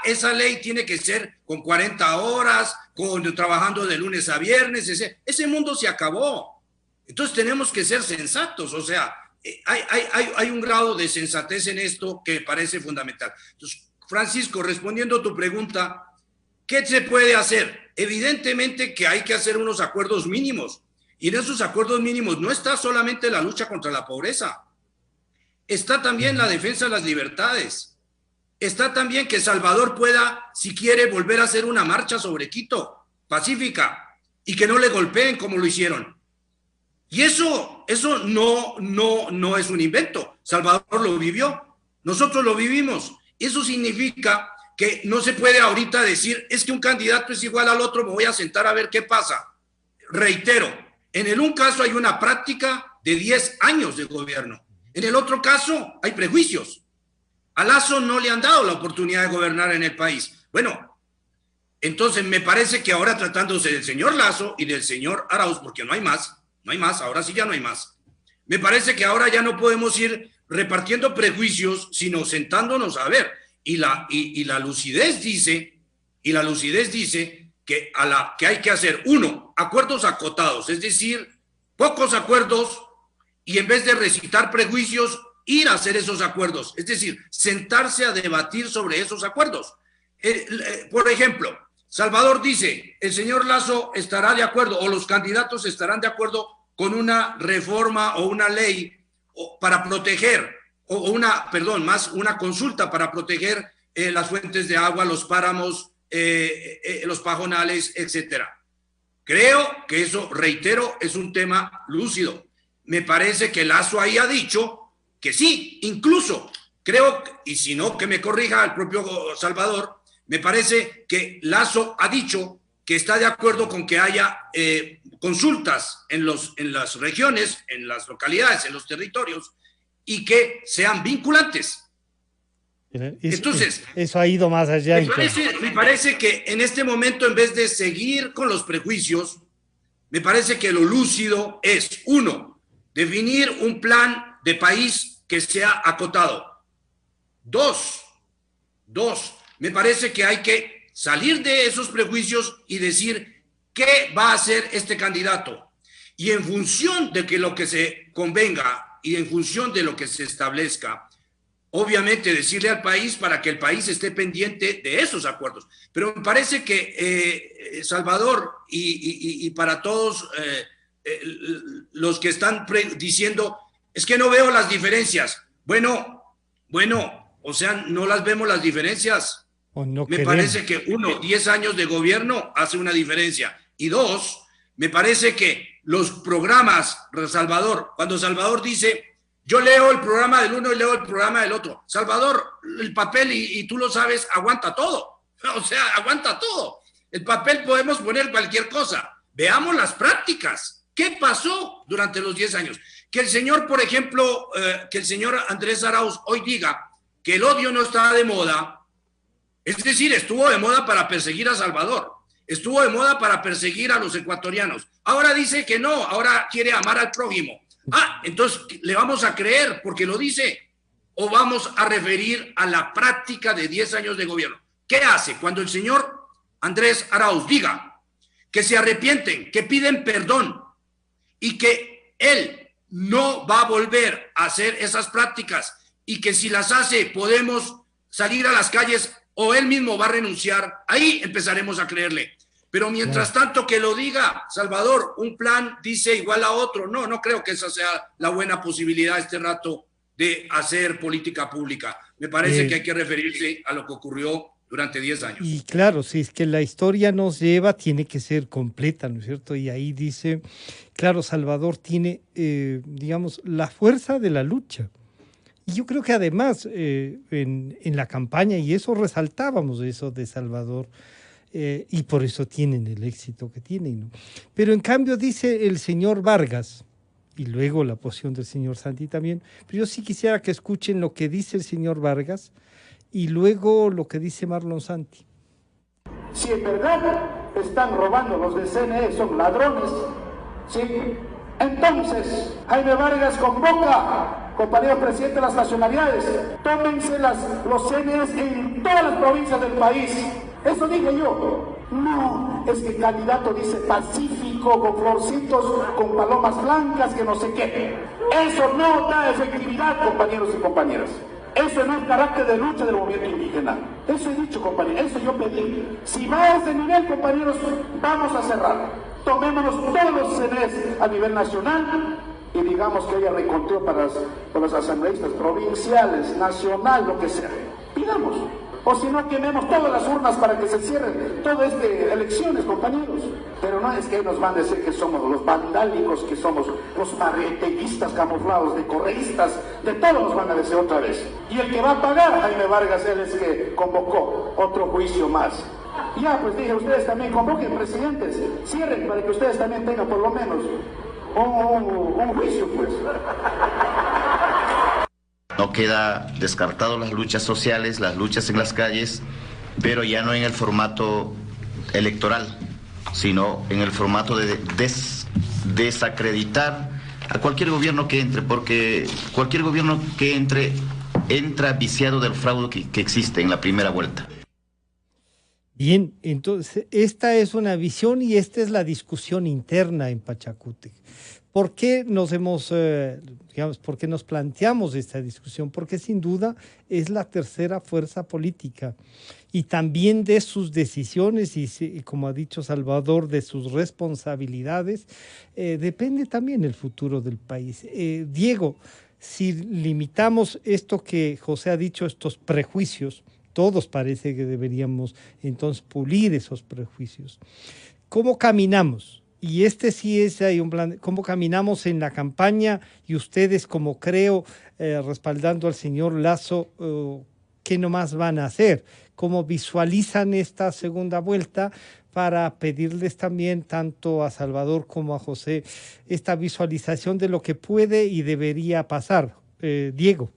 Esa ley tiene que ser con 40 horas, trabajando de lunes a viernes. Ese mundo se acabó. Entonces tenemos que ser sensatos, o sea, hay un grado de sensatez en esto que parece fundamental. Entonces, Francisco, respondiendo a tu pregunta, ¿qué se puede hacer? Evidentemente que hay que hacer unos acuerdos mínimos, y en esos acuerdos mínimos no está solamente la lucha contra la pobreza, está también la defensa de las libertades, está también que Salvador pueda, si quiere, volver a hacer una marcha sobre Quito, pacífica, y que no le golpeen como lo hicieron. Y eso no es un invento. Salvador lo vivió, nosotros lo vivimos. Eso significa que no se puede ahorita decir, es que un candidato es igual al otro, me voy a sentar a ver qué pasa. Reitero, en el un caso hay una práctica de 10 años de gobierno. En el otro caso hay prejuicios. A Lasso no le han dado la oportunidad de gobernar en el país. Bueno, entonces me parece que ahora tratándose del señor Lasso y del señor Arauz, porque no hay más, ahora sí ya no hay más. Me parece que ahora ya no podemos ir repartiendo prejuicios, sino sentándonos a ver. Y la lucidez dice que hay que hacer, uno, acuerdos acotados, es decir, pocos acuerdos, y en vez de recitar prejuicios, ir a hacer esos acuerdos, es decir, sentarse a debatir sobre esos acuerdos. Por ejemplo, Salvador dice, el señor Lasso estará de acuerdo, o los candidatos estarán de acuerdo con una reforma o una ley para proteger, una consulta para proteger las fuentes de agua, los páramos, los pajonales, etcétera. Creo que eso, reitero, es un tema lúcido. Me parece que Lasso ahí ha dicho que sí, incluso creo, y si no, que me corrija el propio Salvador, me parece que Lasso ha dicho que está de acuerdo con que haya consultas en las regiones, en las localidades, en los territorios, y que sean vinculantes. Entonces, eso ha ido más allá. Me parece que en este momento, en vez de seguir con los prejuicios, me parece que lo lúcido es, uno, definir un plan de país que sea acotado. Dos, me parece que hay que salir de esos prejuicios y decir qué va a hacer este candidato. Y en función de que lo que se convenga y en función de lo que se establezca, obviamente decirle al país para que el país esté pendiente de esos acuerdos. Pero me parece que Salvador y para todos los que están diciendo, es que no veo las diferencias. Bueno, o sea, no las vemos las diferencias. Me parece que, uno, 10 años de gobierno hace una diferencia. Y dos, me parece que los programas, Salvador, cuando Salvador dice, yo leo el programa del uno y leo el programa del otro. Salvador, el papel, y tú lo sabes, aguanta todo. O sea, aguanta todo. El papel podemos poner cualquier cosa. Veamos las prácticas. ¿Qué pasó durante los 10 años? Que el señor, por ejemplo, que el señor Andrés Arauz hoy diga que el odio no está de moda, es decir, estuvo de moda para perseguir a Salvador, estuvo de moda para perseguir a los ecuatorianos. Ahora dice que no, ahora quiere amar al prójimo. Entonces, ¿le vamos a creer porque lo dice? ¿O vamos a referir a la práctica de 10 años de gobierno? ¿Qué hace cuando el señor Andrés Arauz diga que se arrepienten, que piden perdón y que él no va a volver a hacer esas prácticas y que si las hace podemos salir a las calles o él mismo va a renunciar? Ahí empezaremos a creerle. Pero mientras tanto que lo diga Salvador, un plan dice igual a otro. No creo que esa sea la buena posibilidad este rato de hacer política pública. Me parece que hay que referirse a lo que ocurrió durante 10 años. Y claro, si es que la historia nos lleva, tiene que ser completa, ¿no es cierto? Y ahí dice, claro, Salvador tiene, digamos, la fuerza de la lucha. Y yo creo que además en la campaña, y eso resaltábamos eso de Salvador, y por eso tienen el éxito que tienen, ¿no? Pero en cambio dice el señor Vargas, y luego la posición del señor Santi también, pero yo sí quisiera que escuchen lo que dice el señor Vargas y luego lo que dice Marlon Santi. Si en verdad están robando los de CNE, son ladrones, ¿sí? Entonces, Jaime Vargas convoca, compañero presidente de las nacionalidades, tómense los CNEs en todas las provincias del país. Eso dije yo. No, es que el candidato dice pacífico, con florcitos, con palomas blancas, que no sé qué. Eso no da efectividad, compañeros y compañeras. Eso no es carácter de lucha del movimiento indígena. Eso he dicho, compañeros, eso yo pedí. Si va a ese nivel, compañeros, vamos a cerrar. Tomémonos todos los CNEs a nivel nacional y digamos que haya reconteo para los asambleístas provinciales, nacional, lo que sea. Pidamos. O si no, quememos todas las urnas para que se cierren todas estas elecciones, compañeros. Pero no es que nos van a decir que somos los vandálicos, que somos los marreteguistas camuflados, de correístas, de todo nos van a decir otra vez. Y el que va a pagar, Jaime Vargas, él es que convocó otro juicio más. Ya, pues dije, ustedes también convoquen presidentes, cierren para que ustedes también tengan por lo menos un juicio, pues. No queda descartado las luchas sociales, las luchas en las calles, pero ya no en el formato electoral, sino en el formato de desacreditar a cualquier gobierno que entre, porque cualquier gobierno que entre entra viciado del fraude que existe en la primera vuelta. Bien, entonces esta es una visión y esta es la discusión interna en Pachacútec. ¿Por qué por qué nos planteamos esta discusión? Porque sin duda es la tercera fuerza política y también de sus decisiones y como ha dicho Salvador, de sus responsabilidades, depende también el futuro del país. Diego, si limitamos esto que José ha dicho, estos prejuicios, todos parece que deberíamos entonces pulir esos prejuicios. ¿Cómo caminamos? Y este sí es, hay un plan, ¿cómo caminamos en la campaña? Y ustedes, como creo, respaldando al señor Lasso, ¿qué nomás van a hacer? ¿Cómo visualizan esta segunda vuelta? Para pedirles también tanto a Salvador como a José esta visualización de lo que puede y debería pasar. Diego.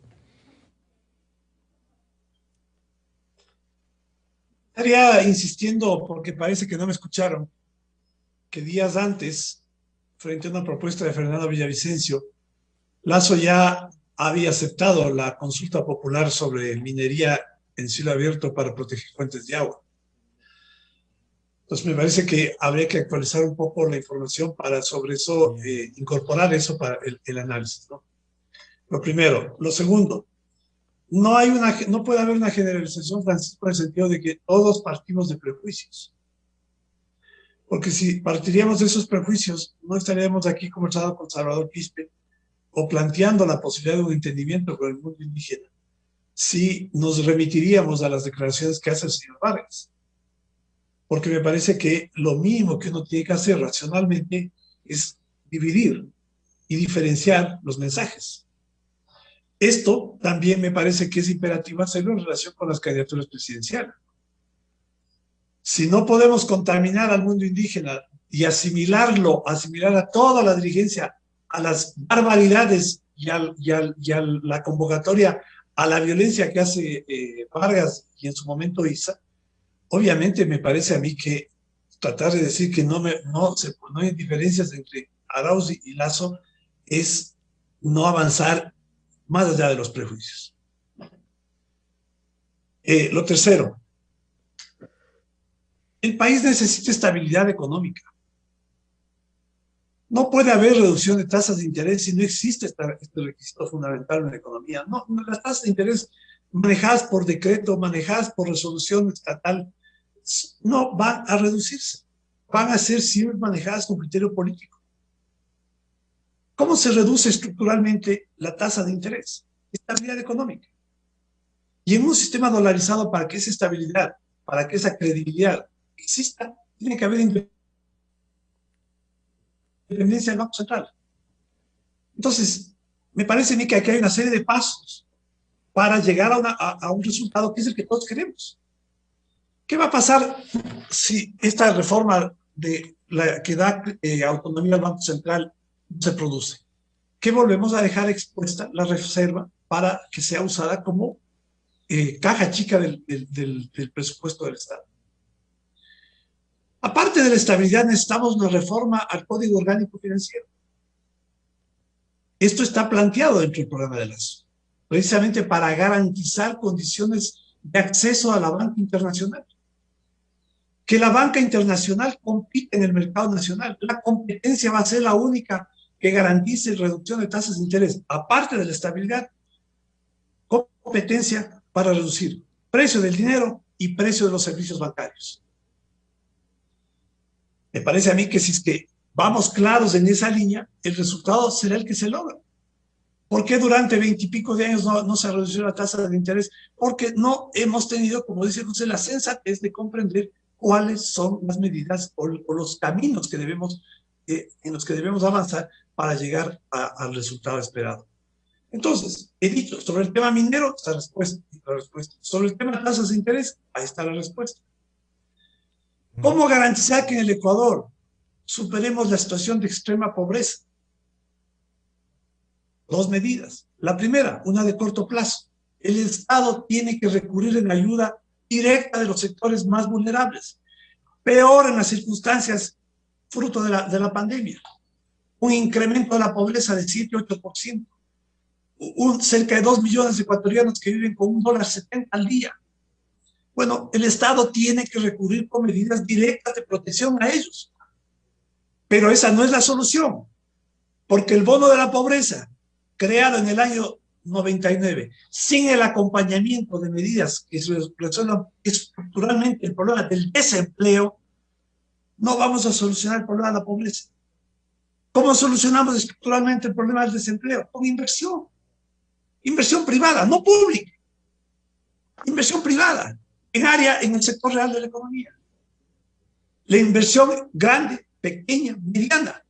Estaría insistiendo, porque parece que no me escucharon, que días antes, frente a una propuesta de Fernando Villavicencio, Lasso ya había aceptado la consulta popular sobre minería en cielo abierto para proteger fuentes de agua. Entonces me parece que habría que actualizar un poco la información para sobre eso, incorporar eso para el análisis, ¿no? Lo primero. Lo segundo, no puede haber una generalización, Francisco, en el sentido de que todos partimos de prejuicios. Porque si partiríamos de esos prejuicios, no estaríamos aquí conversando con Salvador Quispe o planteando la posibilidad de un entendimiento con el mundo indígena, si nos remitiríamos a las declaraciones que hace el señor Vargas. Porque me parece que lo mínimo que uno tiene que hacer racionalmente es dividir y diferenciar los mensajes. Esto también me parece que es imperativo hacerlo en relación con las candidaturas presidenciales. Si no podemos contaminar al mundo indígena y asimilar a toda la dirigencia a las barbaridades y a la convocatoria a la violencia que hace Vargas y en su momento Issa, obviamente me parece a mí que tratar de decir que no hay diferencias entre Arauz y Lasso es no avanzar más allá de los prejuicios. Lo tercero, el país necesita estabilidad económica. No puede haber reducción de tasas de interés si no existe este requisito fundamental en la economía. No, las tasas de interés manejadas por decreto, manejadas por resolución estatal, no van a reducirse. Van a ser siempre manejadas con criterio político. ¿Cómo se reduce estructuralmente la tasa de interés? Estabilidad económica. Y en un sistema dolarizado, para que esa estabilidad, para que esa credibilidad exista, tiene que haber independencia del Banco Central. Entonces, me parece a mí que aquí hay una serie de pasos para llegar a un resultado que es el que todos queremos. ¿Qué va a pasar si esta reforma que da autonomía al Banco Central se produce? Que volvemos a dejar expuesta la reserva para que sea usada como caja chica del presupuesto del Estado. Aparte de la estabilidad, necesitamos una reforma al Código Orgánico Financiero. Esto está planteado dentro del programa de Lasso, precisamente para garantizar condiciones de acceso a la banca internacional. Que la banca internacional compite en el mercado nacional. La competencia va a ser la única que garantice reducción de tasas de interés, aparte de la estabilidad, competencia para reducir precio del dinero y precio de los servicios bancarios. Me parece a mí que si es que vamos claros en esa línea, el resultado será el que se logra. ¿Por qué durante 20 y pico de años no se redució la tasa de interés? Porque no hemos tenido, como dice José, la sensatez de comprender cuáles son las medidas o los caminos que en los que debemos avanzar para llegar al resultado esperado. Entonces, he dicho, sobre el tema minero está la respuesta. Sobre el tema de tasas de interés, ahí está la respuesta. ¿Cómo garantizar que en el Ecuador superemos la situación de extrema pobreza? Dos medidas. La primera, una de corto plazo. El Estado tiene que recurrir en ayuda directa de los sectores más vulnerables. Peor en las circunstancias fruto de la pandemia. Un incremento de la pobreza de 7-8%. Cerca de 2 millones de ecuatorianos que viven con $1.70 al día. Bueno, el Estado tiene que recurrir con medidas directas de protección a ellos. Pero esa no es la solución, porque el bono de la pobreza, creado en el año 99, sin el acompañamiento de medidas que resuelvan estructuralmente el problema del desempleo, no vamos a solucionar el problema de la pobreza. ¿Cómo solucionamos estructuralmente el problema del desempleo? Con inversión. Inversión privada, no pública. Inversión privada en el sector real de la economía. La inversión grande, pequeña, mediana.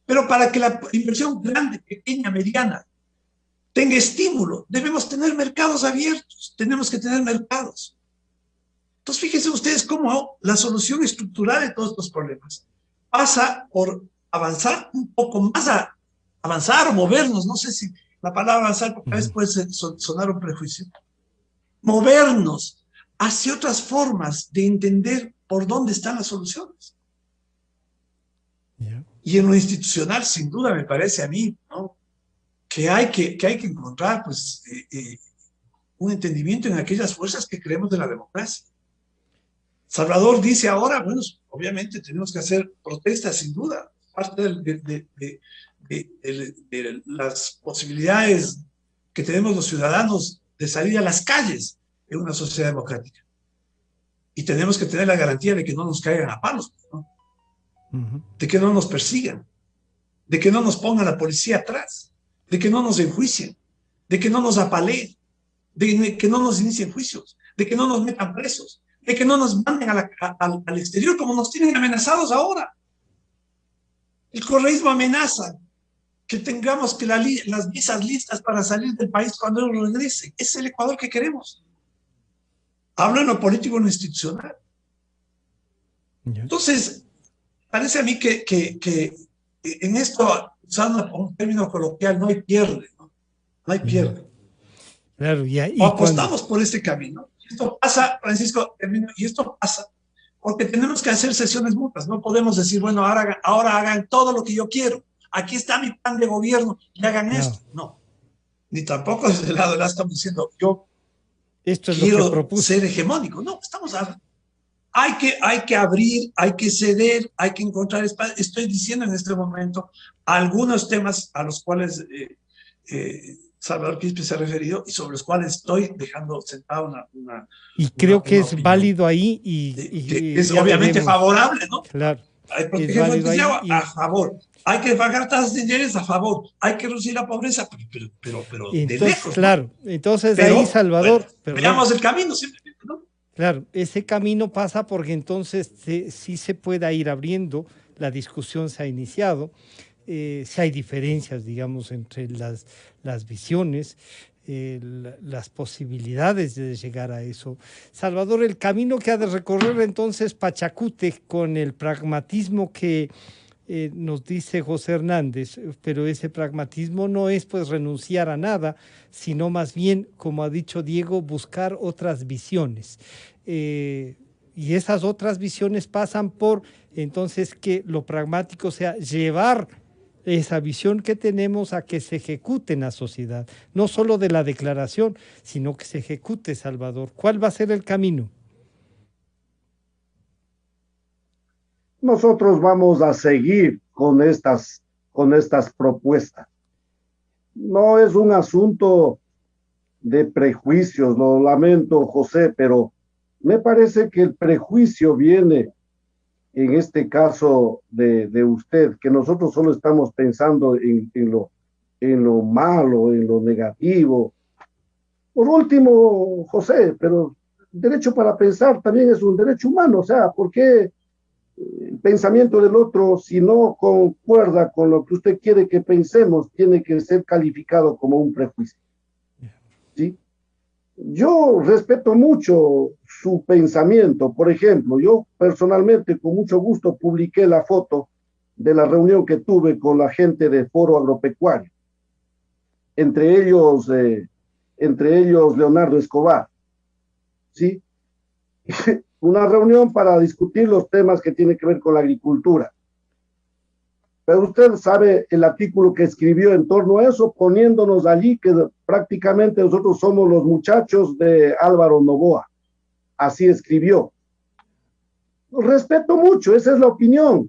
Pero para que la inversión grande, pequeña, mediana tenga estímulo, debemos tener mercados abiertos, tenemos que tener mercados. Entonces, fíjense ustedes cómo la solución estructural de todos estos problemas pasa por avanzar un poco más, a avanzar o movernos, no sé si la palabra avanzar porque a veces puede sonar un prejuicio, movernos hacia otras formas de entender por dónde están las soluciones. Yeah. Y en lo institucional, sin duda, me parece a mí, ¿no?, que hay que encontrar pues, un entendimiento en aquellas fuerzas que creemos de la democracia. Salvador dice ahora, bueno, obviamente tenemos que hacer protestas, sin duda, parte de las posibilidades que tenemos los ciudadanos de salir a las calles en una sociedad democrática. Y tenemos que tener la garantía de que no nos caigan a palos, ¿no? De que no nos persigan, de que no nos ponga la policía atrás, de que no nos enjuicien, de que no nos apaleen, de que no nos inicien juicios, de que no nos metan presos, de que no nos manden al exterior como nos tienen amenazados ahora. El correísmo amenaza que tengamos que las visas listas para salir del país cuando ellos regresen. Es el Ecuador que queremos. Hablo en lo político y en lo institucional. Entonces, parece a mí que en esto, usando un término coloquial, no hay pierde, ¿no? No hay pierde. Claro, y o apostamos por este camino. Esto pasa, Francisco, y esto pasa porque tenemos que hacer sesiones mutuas. No podemos decir, bueno, ahora hagan todo lo que yo quiero. Aquí está mi plan de gobierno y hagan esto. No. Ni tampoco desde el lado de la estamos diciendo, yo esto es quiero lo que ser hegemónico. No, estamos hay que abrir, hay que ceder, hay que encontrar espacio. Estoy diciendo en este momento algunos temas a los cuales Salvador Quispe se ha referido y sobre los cuales estoy dejando sentado una y creo que es opinión válido ahí que es obviamente favorable, ¿no? Claro. Hay que proteger fuentes de agua, a favor. Hay que pagar tasas de interés, a favor. Hay que reducir la pobreza, pero entonces, de lejos, claro. ¿no? Entonces ahí, Salvador... Bueno, veamos el camino simplemente, ¿no? Claro, ese camino pasa porque entonces sí se pueda ir abriendo, la discusión se ha iniciado, si hay diferencias, digamos, entre las visiones, las posibilidades de llegar a eso. Salvador, el camino que ha de recorrer entonces Pachacútec con el pragmatismo que nos dice José Hernández, pero ese pragmatismo no es pues renunciar a nada, sino más bien, como ha dicho Diego, buscar otras visiones. Y esas otras visiones pasan por, entonces, que lo pragmático sea llevar esa visión que tenemos a que se ejecute en la sociedad, no solo de la declaración, sino que se ejecute, Salvador. ¿Cuál va a ser el camino? Nosotros vamos a seguir con estas propuestas. No es un asunto de prejuicios, lo lamento, José, pero me parece que el prejuicio viene, en este caso de usted, que nosotros solo estamos pensando en lo malo, en lo negativo. Por último, José, pero el derecho para pensar también es un derecho humano, o sea, ¿por qué el pensamiento del otro, si no concuerda con lo que usted quiere que pensemos, tiene que ser calificado como un prejuicio? ¿Sí? Yo respeto mucho su pensamiento. Por ejemplo, yo personalmente con mucho gusto publiqué la foto de la reunión que tuve con la gente de Foro Agropecuario, entre ellos Leonardo Escobar, ¿sí? Una reunión para discutir los temas que tienen que ver con la agricultura. Pero usted sabe el artículo que escribió en torno a eso, poniéndonos allí que prácticamente nosotros somos los muchachos de Álvaro Noboa. Así escribió. Respeto mucho, esa es la opinión.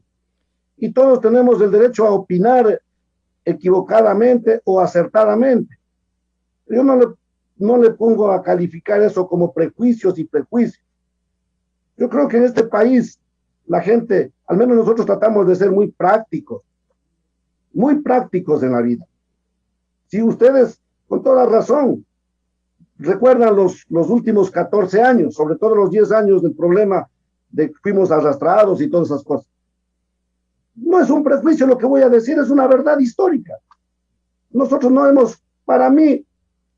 Y todos tenemos el derecho a opinar equivocadamente o acertadamente. Yo no le pongo a calificar eso como prejuicios y prejuicios. Yo creo que en este país la gente, al menos nosotros tratamos de ser muy prácticos en la vida. Si ustedes, con toda razón, recuerdan los últimos 14 años, sobre todo los 10 años del problema de que fuimos arrastrados y todas esas cosas. No es un prejuicio lo que voy a decir, es una verdad histórica. Nosotros no hemos, para mí,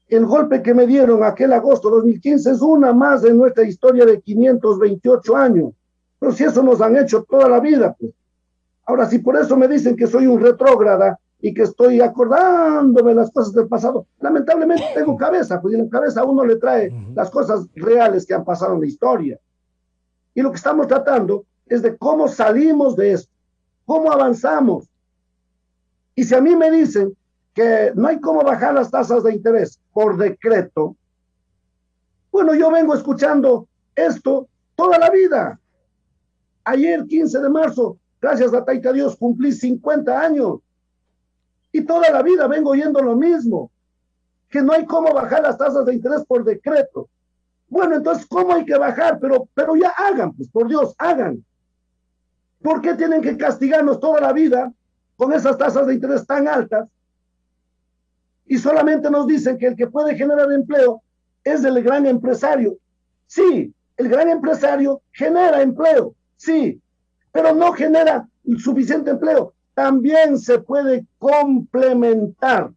el golpe que me dieron aquel agosto 2015 es una más de nuestra historia de 528 años. Pero si eso nos han hecho toda la vida, pues. Ahora, si por eso me dicen que soy un retrógrada y que estoy acordándome las cosas del pasado, lamentablemente tengo cabeza, pues en la cabeza a uno le trae las cosas reales que han pasado en la historia. Y lo que estamos tratando es de cómo salimos de esto, cómo avanzamos. Y si a mí me dicen que no hay cómo bajar las tasas de interés por decreto, bueno, yo vengo escuchando esto toda la vida. Ayer, 15 de marzo, gracias a Taita Dios, cumplí 50 años. Y toda la vida vengo oyendo lo mismo, que no hay cómo bajar las tasas de interés por decreto. Bueno, entonces, ¿cómo hay que bajar? Pero ya hagan, pues, por Dios, hagan. ¿Por qué tienen que castigarnos toda la vida con esas tasas de interés tan altas? Y solamente nos dicen que el que puede generar empleo es el gran empresario. Sí, el gran empresario genera empleo, sí, pero no genera suficiente empleo. También se puede complementar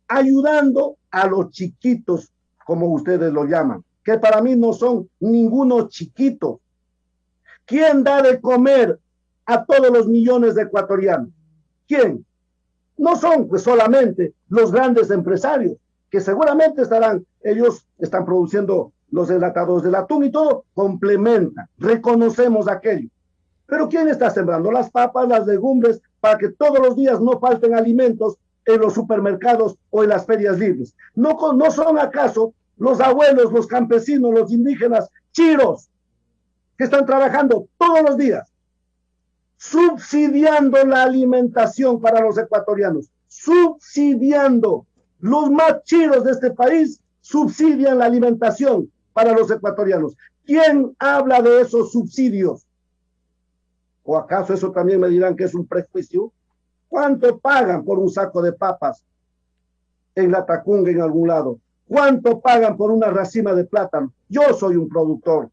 ayudando a los chiquitos, como ustedes lo llaman, que para mí no son ninguno chiquito. ¿Quién da de comer a todos los millones de ecuatorianos? ¿Quién? No son pues solamente los grandes empresarios, que seguramente ellos están produciendo los enlatados del atún y todo, complementan, reconocemos aquello. Pero ¿quién está sembrando las papas, las legumbres, para que todos los días no falten alimentos en los supermercados o en las ferias libres? ¿No son acaso los abuelos, los campesinos, los indígenas, chiros, que están trabajando todos los días, subsidiando la alimentación para los ecuatorianos, subsidiando? Los más chiros de este país subsidian la alimentación para los ecuatorianos. ¿Quién habla de esos subsidios? ¿O acaso eso también me dirán que es un prejuicio? ¿Cuánto pagan por un saco de papas en la Tacunga, en algún lado? ¿Cuánto pagan por una racima de plátano? Yo soy un productor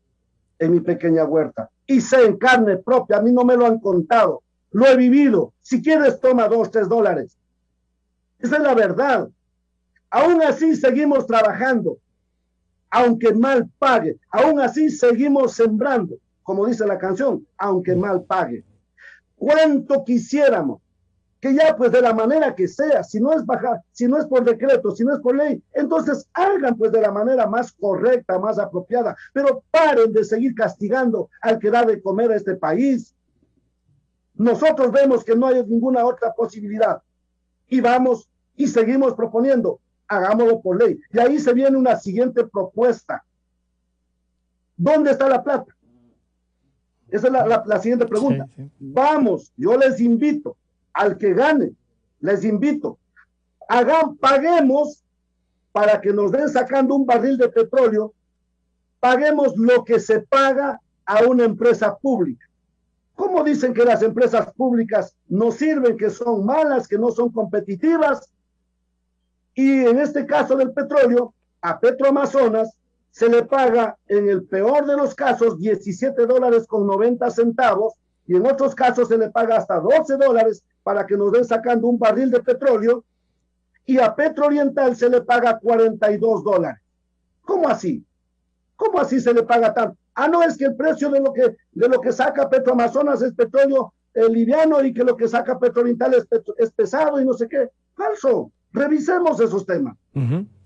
en mi pequeña huerta y sé en carne propia, a mí no me lo han contado, lo he vivido. Si quieres, toma $2, $3. Esa es la verdad. Aún así seguimos trabajando, aunque mal pague. Aún así seguimos sembrando, como dice la canción, aunque mal pague. ¿Cuánto quisiéramos que ya pues de la manera que sea, si no es bajar, si no es por decreto, si no es por ley, entonces hagan pues de la manera más correcta, más apropiada, pero paren de seguir castigando al que da de comer a este país? Nosotros vemos que no hay ninguna otra posibilidad y vamos y seguimos proponiendo, hagámoslo por ley. Y ahí se viene una siguiente propuesta. ¿Dónde está la plata? Esa es la siguiente pregunta. Sí, sí. Vamos, yo les invito, al que gane, les invito, paguemos para que nos den sacando un barril de petróleo, paguemos lo que se paga a una empresa pública. ¿Cómo dicen que las empresas públicas no sirven, que son malas, que no son competitivas? Y en este caso del petróleo, a Petroamazonas se le paga en el peor de los casos $17.90 y en otros casos se le paga hasta $12 para que nos den sacando un barril de petróleo, y a Petrooriental se le paga $42. ¿Cómo así? ¿Cómo así se le paga tanto? Ah, no, es que el precio de lo que saca Petroamazonas es petróleo liviano y que lo que saca Petrooriental es pesado y no sé qué. Falso. Revisemos esos temas.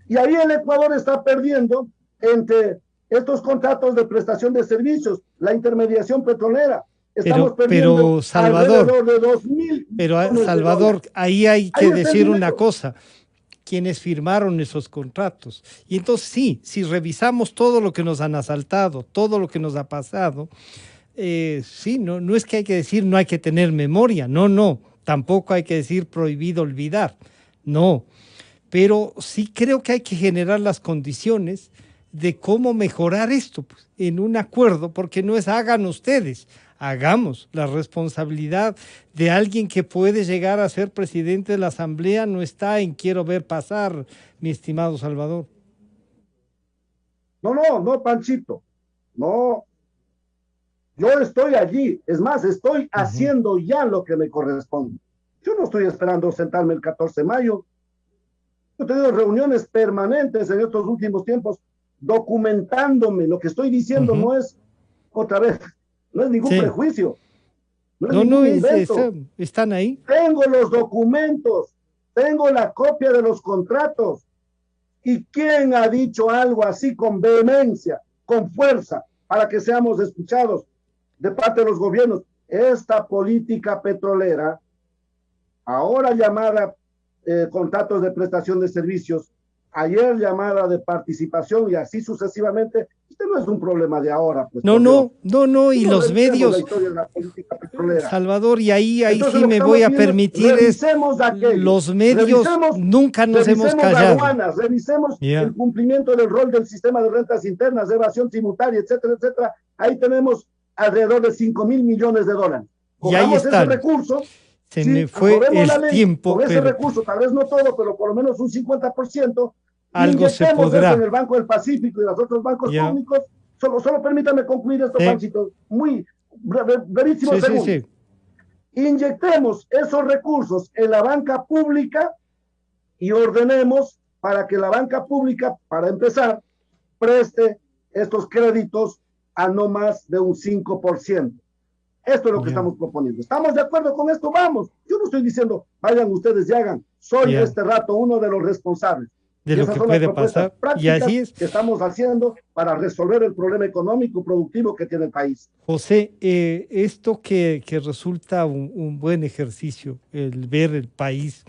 Y ahí el Ecuador está perdiendo entre estos contratos de prestación de servicios, la intermediación petrolera. Estamos perdiendo pero Salvador, alrededor de 2.000. Pero Salvador, ahí hay que decir una cosa. Quienes firmaron esos contratos. Y entonces sí, si revisamos todo lo que nos han asaltado, todo lo que nos ha pasado, sí, no es que hay que decir no hay que tener memoria, no, tampoco hay que decir prohibido olvidar, no, pero sí creo que hay que generar las condiciones de cómo mejorar esto pues, en un acuerdo, porque no es hagan ustedes, hagamos. La responsabilidad de alguien que puede llegar a ser presidente de la Asamblea no está en quiero ver pasar, mi estimado Salvador. No, Panchito. No. Yo estoy allí. Es más, estoy haciendo ya lo que me corresponde. Yo no estoy esperando sentarme el 14 de mayo. Yo he tenido reuniones permanentes en estos últimos tiempos, documentándome. Lo que estoy diciendo no es, otra vez, no es ningún prejuicio. No es ningún invento. Están ahí. Tengo los documentos, tengo la copia de los contratos. ¿Y quién ha dicho algo así con vehemencia, con fuerza, para que seamos escuchados de parte de los gobiernos? Esta política petrolera, ahora llamada contratos de prestación de servicios, ayer llamada de participación y así sucesivamente, este no es un problema de ahora. Pues, no, y los medios, la historia de la política petrolera. Salvador, y ahí Entonces, sí me voy a permitir, los medios nunca nos hemos callado. Aduanas, revisemos el cumplimiento del rol del sistema de rentas internas, de evasión tributaria, etcétera, etcétera. Ahí tenemos alrededor de 5,000 millones de dólares. Y ahí está. Ese recurso. Se me fue el tiempo. Con ese recurso, tal vez no todo, pero por lo menos un 50%. Algo se podrá. En el Banco del Pacífico y los otros bancos públicos. Solo permítame concluir esto, Panchito. Muy brevísimo segundo. Sí. Inyectemos esos recursos en la banca pública y ordenemos para que la banca pública, para empezar, preste estos créditos a no más de un 5%. Esto es lo que estamos proponiendo. ¿Estamos de acuerdo con esto? Vamos. Yo no estoy diciendo, vayan ustedes y hagan. Soy este rato uno de los responsables. De lo que puede pasar. Y así es. Que estamos haciendo para resolver el problema económico productivo que tiene el país. José, esto que resulta un buen ejercicio, el ver el país,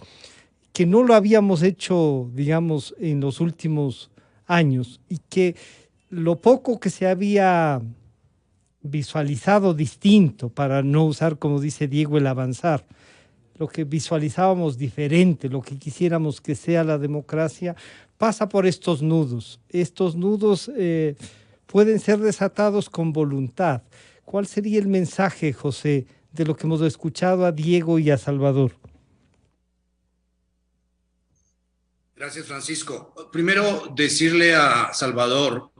que no lo habíamos hecho, digamos, en los últimos años, y que lo poco que se había visualizado distinto, para no usar, como dice Diego, el avanzar, lo que visualizábamos diferente, lo que quisiéramos que sea la democracia, pasa por estos nudos. Estos nudos pueden ser desatados con voluntad. ¿Cuál sería el mensaje, José, de lo que hemos escuchado a Diego y a Salvador? Gracias, Francisco. Primero, decirle a Salvador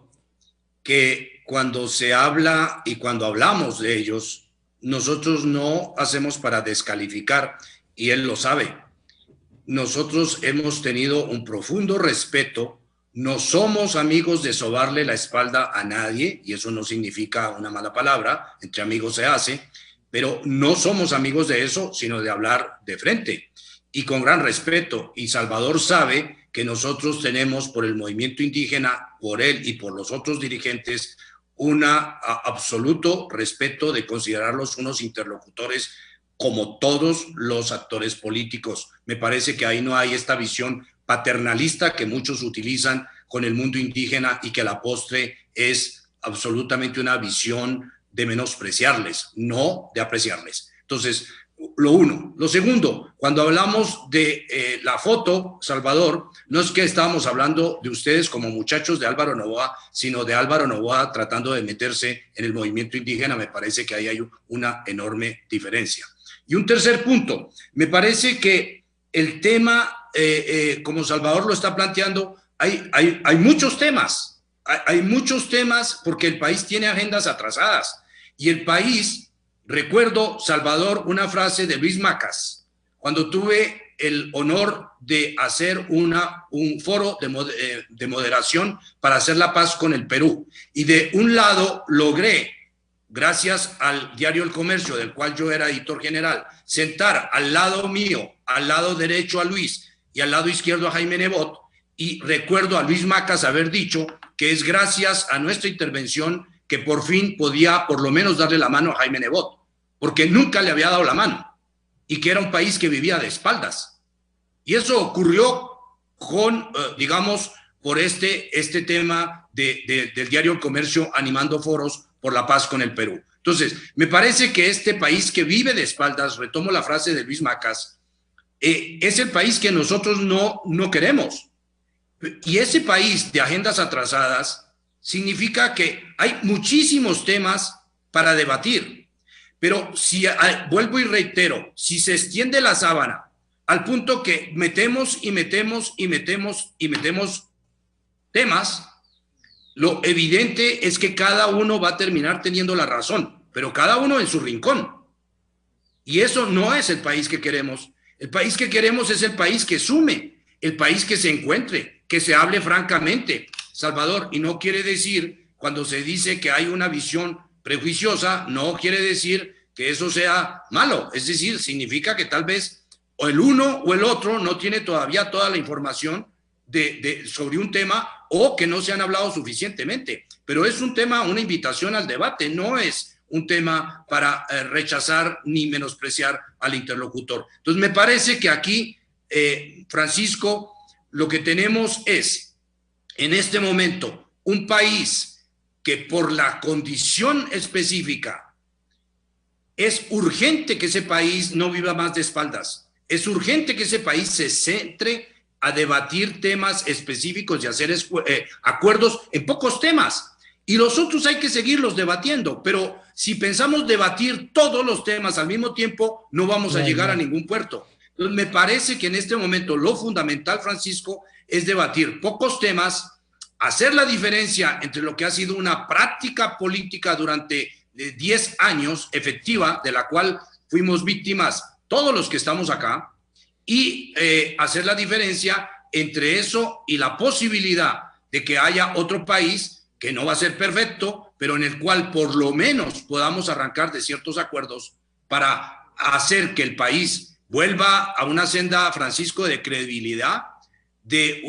que cuando se habla y cuando hablamos de ellos, nosotros no hacemos para descalificar, y él lo sabe. Nosotros hemos tenido un profundo respeto, no somos amigos de sobarle la espalda a nadie, y eso no significa una mala palabra, entre amigos se hace, pero no somos amigos de eso, sino de hablar de frente, y con gran respeto. Y Salvador sabe que nosotros tenemos por el movimiento indígena, por él y por los otros dirigentes, un absoluto respeto de considerarlos unos interlocutores como todos los actores políticos. Me parece que ahí no hay esta visión paternalista que muchos utilizan con el mundo indígena y que a la postre es absolutamente una visión de menospreciarles, no de apreciarles. Entonces, lo uno. Lo segundo, cuando hablamos de la foto, Salvador, no es que estábamos hablando de ustedes como muchachos de Álvaro Noboa, sino de Álvaro Noboa tratando de meterse en el movimiento indígena. Me parece que ahí hay una enorme diferencia. Y un tercer punto, me parece que el tema, como Salvador lo está planteando, hay muchos temas. Hay muchos temas porque el país tiene agendas atrasadas y el país... Recuerdo, Salvador, una frase de Luis Macas, cuando tuve el honor de hacer un foro de moderación para hacer la paz con el Perú. Y de un lado logré, gracias al diario El Comercio, del cual yo era editor general, sentar al lado mío, al lado derecho a Luis y al lado izquierdo a Jaime Nebot. Y recuerdo a Luis Macas haber dicho que es gracias a nuestra intervención que por fin podía por lo menos darle la mano a Jaime Nebot, porque nunca le había dado la mano y que era un país que vivía de espaldas. Y eso ocurrió con, digamos, por este tema del diario El Comercio animando foros por la paz con el Perú. Entonces, me parece que este país que vive de espaldas, retomo la frase de Luis Macas, es el país que nosotros no queremos. Y ese país de agendas atrasadas significa que hay muchísimos temas para debatir, pero si, vuelvo y reitero, si se extiende la sábana al punto que metemos temas, lo evidente es que cada uno va a terminar teniendo la razón, pero cada uno en su rincón. Y eso no es el país que queremos. El país que queremos es el país que sume, el país que se encuentre, que se hable francamente, Salvador. Y no quiere decir, cuando se dice que hay una visión prejuiciosa, no quiere decir que eso sea malo. Es decir, significa que tal vez o el uno o el otro no tiene todavía toda la información sobre un tema, o que no se han hablado suficientemente. Pero es un tema, una invitación al debate, no es un tema para rechazar ni menospreciar al interlocutor. Entonces me parece que aquí, Francisco, lo que tenemos es, en este momento, un país que por la condición específica es urgente que ese país no viva más de espaldas. Es urgente que ese país se centre a debatir temas específicos y hacer acuerdos en pocos temas. Y los otros hay que seguirlos debatiendo, pero si pensamos debatir todos los temas al mismo tiempo, no vamos a llegar a ningún puerto. Entonces, me parece que en este momento lo fundamental, Francisco, es debatir pocos temas, hacer la diferencia entre lo que ha sido una práctica política durante 10 años efectiva, de la cual fuimos víctimas todos los que estamos acá, y hacer la diferencia entre eso y la posibilidad de que haya otro país que no va a ser perfecto, pero en el cual por lo menos podamos arrancar de ciertos acuerdos para hacer que el país vuelva a una senda, Francisco, de credibilidad, de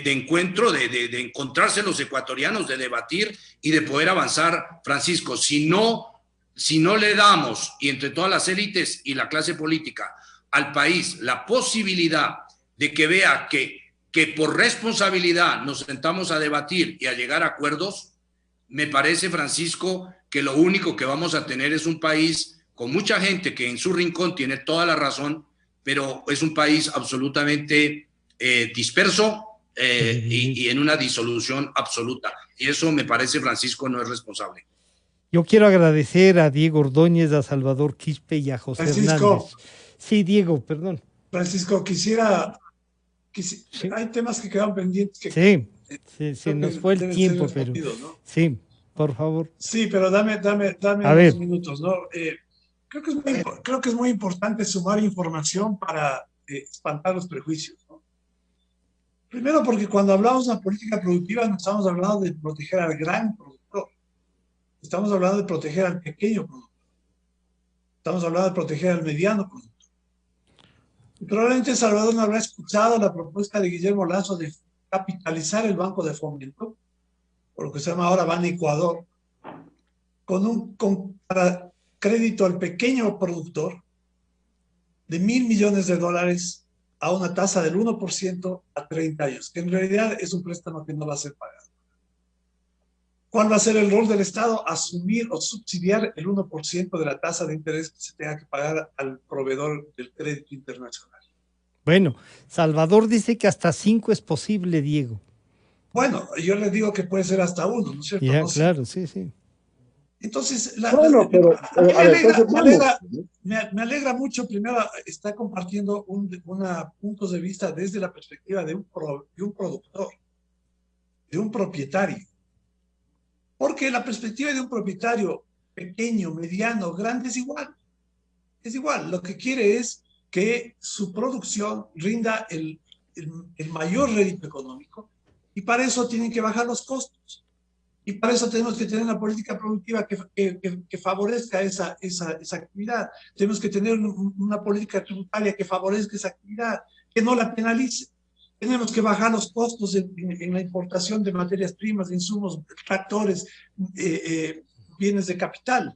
encuentro, de encontrarse los ecuatorianos, de debatir y de poder avanzar, Francisco. Si no le damos, y entre todas las élites y la clase política, al país la posibilidad de que vea que por responsabilidad nos sentamos a debatir y a llegar a acuerdos, me parece, Francisco, que lo único que vamos a tener es un país con mucha gente que en su rincón tiene toda la razón, pero es un país absolutamente disperso y en una disolución absoluta. Y eso, me parece, Francisco, no es responsable. Yo quiero agradecer a Diego Ordóñez, a Salvador Quispe y a José Hernández. Sí, Diego, perdón. Francisco, quisiera sí. Hay temas que quedan pendientes. Se nos fue el tiempo, pero ¿no? Sí, por favor. Sí, pero dame unos minutos, ¿no? Creo que es muy importante sumar información para espantar los prejuicios, ¿no? Primero, porque cuando hablamos de una política productiva no estamos hablando de proteger al gran productor, estamos hablando de proteger al pequeño productor, estamos hablando de proteger al mediano productor. Y probablemente Salvador no habrá escuchado la propuesta de Guillermo Lasso de capitalizar el Banco de Fomento, por lo que se llama ahora Ban Ecuador, para crédito al pequeño productor de $1.000 millones a una tasa del 1% a 30 años, que en realidad es un préstamo que no va a ser pagado. ¿Cuál va a ser el rol del Estado? Asumir o subsidiar el 1% de la tasa de interés que se tenga que pagar al proveedor del crédito internacional. Bueno, Salvador dice que hasta 5 es posible, Diego. Bueno, yo les digo que puede ser hasta 1, ¿no es cierto? Ya, no sé. Claro, sí. Entonces, me alegra mucho, primero, estar compartiendo puntos de vista desde la perspectiva de un productor, de un propietario. Porque la perspectiva de un propietario pequeño, mediano, grande es igual. Es igual. Lo que quiere es que su producción rinda el mayor rédito económico, y para eso tienen que bajar los costos. Y para eso tenemos que tener una política productiva que favorezca esa actividad. Tenemos que tener una política tributaria que favorezca esa actividad, que no la penalice. Tenemos que bajar los costos en la importación de materias primas, de insumos, tractores, bienes de capital.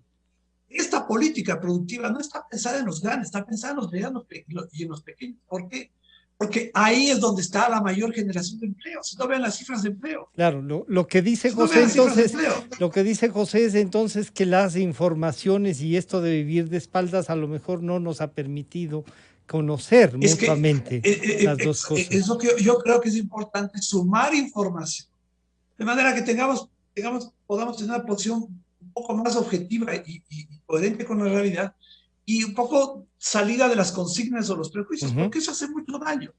Esta política productiva no está pensada en los grandes, está pensada en los medianos y en los pequeños. ¿Por qué? Porque ahí es donde está la mayor generación de empleo. Si no ven las cifras de empleo. Claro, lo que dice José entonces, lo que dice José es entonces que las informaciones y esto de vivir de espaldas a lo mejor no nos ha permitido conocer mutuamente las dos cosas. Es lo que yo creo que es importante, sumar información, de manera que podamos tener una posición un poco más objetiva y coherente con la realidad, y un poco salida de las consignas o los prejuicios, porque eso hace mucho daño.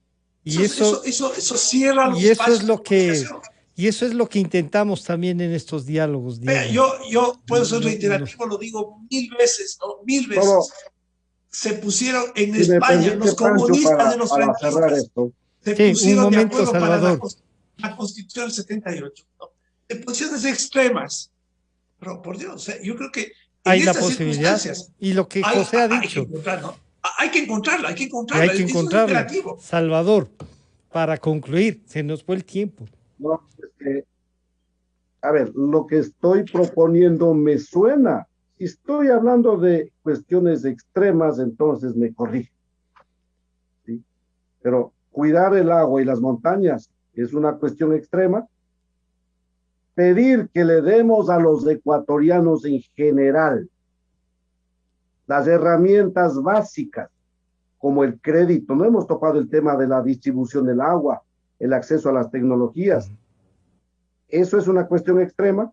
Y eso cierra los espacios de comunicación. Y eso es lo que intentamos también en estos diálogos. Yo puedo ser reiterativo, lo digo 1000 veces, ¿no? 1000 veces. Solo, se pusieron en si España, los comunistas de los para cerrar franquistas, esto. se Sí, pusieron un de momento, acuerdo para Salvador. la Constitución del 78, ¿no? De posiciones extremas. Pero por Dios, yo creo que en hay la estas posibilidad. circunstancias Y lo que José ha dicho. Hay que encontrarla, Y hay que encontrarla. Salvador, para concluir, se nos fue el tiempo. No, a ver, lo que estoy proponiendo me suena. Si estoy hablando de cuestiones extremas, entonces me corrige. ¿Sí? Pero cuidar el agua y las montañas es una cuestión extrema. Pedir que le demos a los ecuatorianos en general las herramientas básicas, como el crédito. No hemos topado el tema de la distribución del agua, el acceso a las tecnologías. Eso es una cuestión extrema.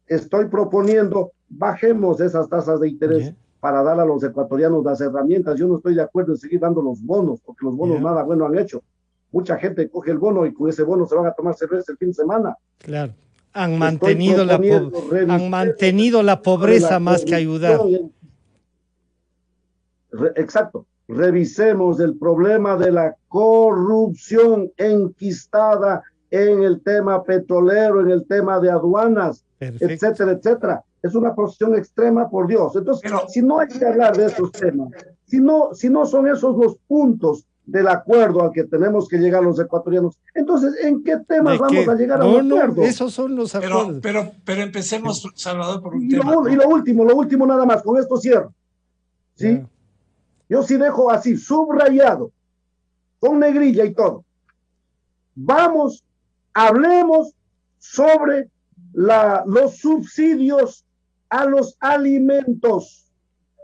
Estoy proponiendo, bajemos esas tasas de interés para dar a los ecuatorianos las herramientas. Yo no estoy de acuerdo en seguir dando los bonos, porque los bonos nada bueno han hecho. Mucha gente coge el bono y con ese bono se van a tomar cerveza el fin de semana. Claro. Han mantenido la pobreza más que ayudar. Exacto. Revisemos el problema de la corrupción enquistada en el tema petrolero, en el tema de aduanas, etcétera, etcétera. Es una posición extrema, por Dios. Entonces, si no hay que hablar de esos temas, si no son esos los puntos del acuerdo al que tenemos que llegar los ecuatorianos, entonces, ¿en qué temas vamos a llegar a un acuerdo? No, esos son los acuerdos. Pero empecemos, Salvador, por un tema. Y lo último nada más, con esto cierro. ¿Sí? Yeah. Yo sí dejo así, subrayado, con negrilla y todo. Hablemos sobre los subsidios a los alimentos.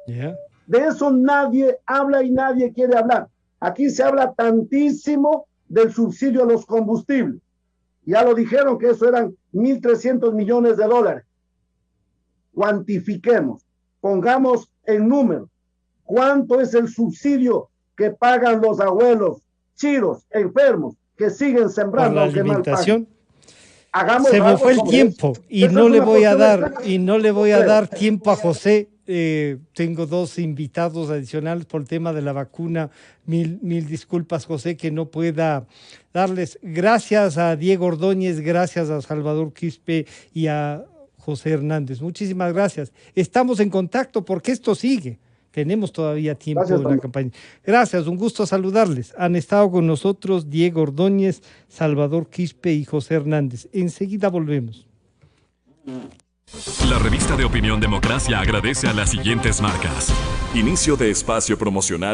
Yeah. De eso nadie habla y nadie quiere hablar. Aquí se habla tantísimo del subsidio a los combustibles. Ya lo dijeron que eso eran 1.300 millones de dólares. Cuantifiquemos, pongamos en número. ¿Cuánto es el subsidio que pagan los abuelos, chiros, enfermos, que siguen sembrando aunque mal paguen? Se me fue el tiempo y no le voy a dar tiempo a José. Tengo dos invitados adicionales por el tema de la vacuna. Mil disculpas, José, que no pueda darles. Gracias a Diego Ordóñez, gracias a Salvador Quispe y a José Hernández. Muchísimas gracias. Estamos en contacto porque esto sigue. Tenemos todavía tiempo en la campaña. Gracias, un gusto saludarles. Han estado con nosotros Diego Ordóñez, Salvador Quispe y José Hernández. Enseguida volvemos. La revista de Opinión Democracia agradece a las siguientes marcas. Inicio de espacio promocional.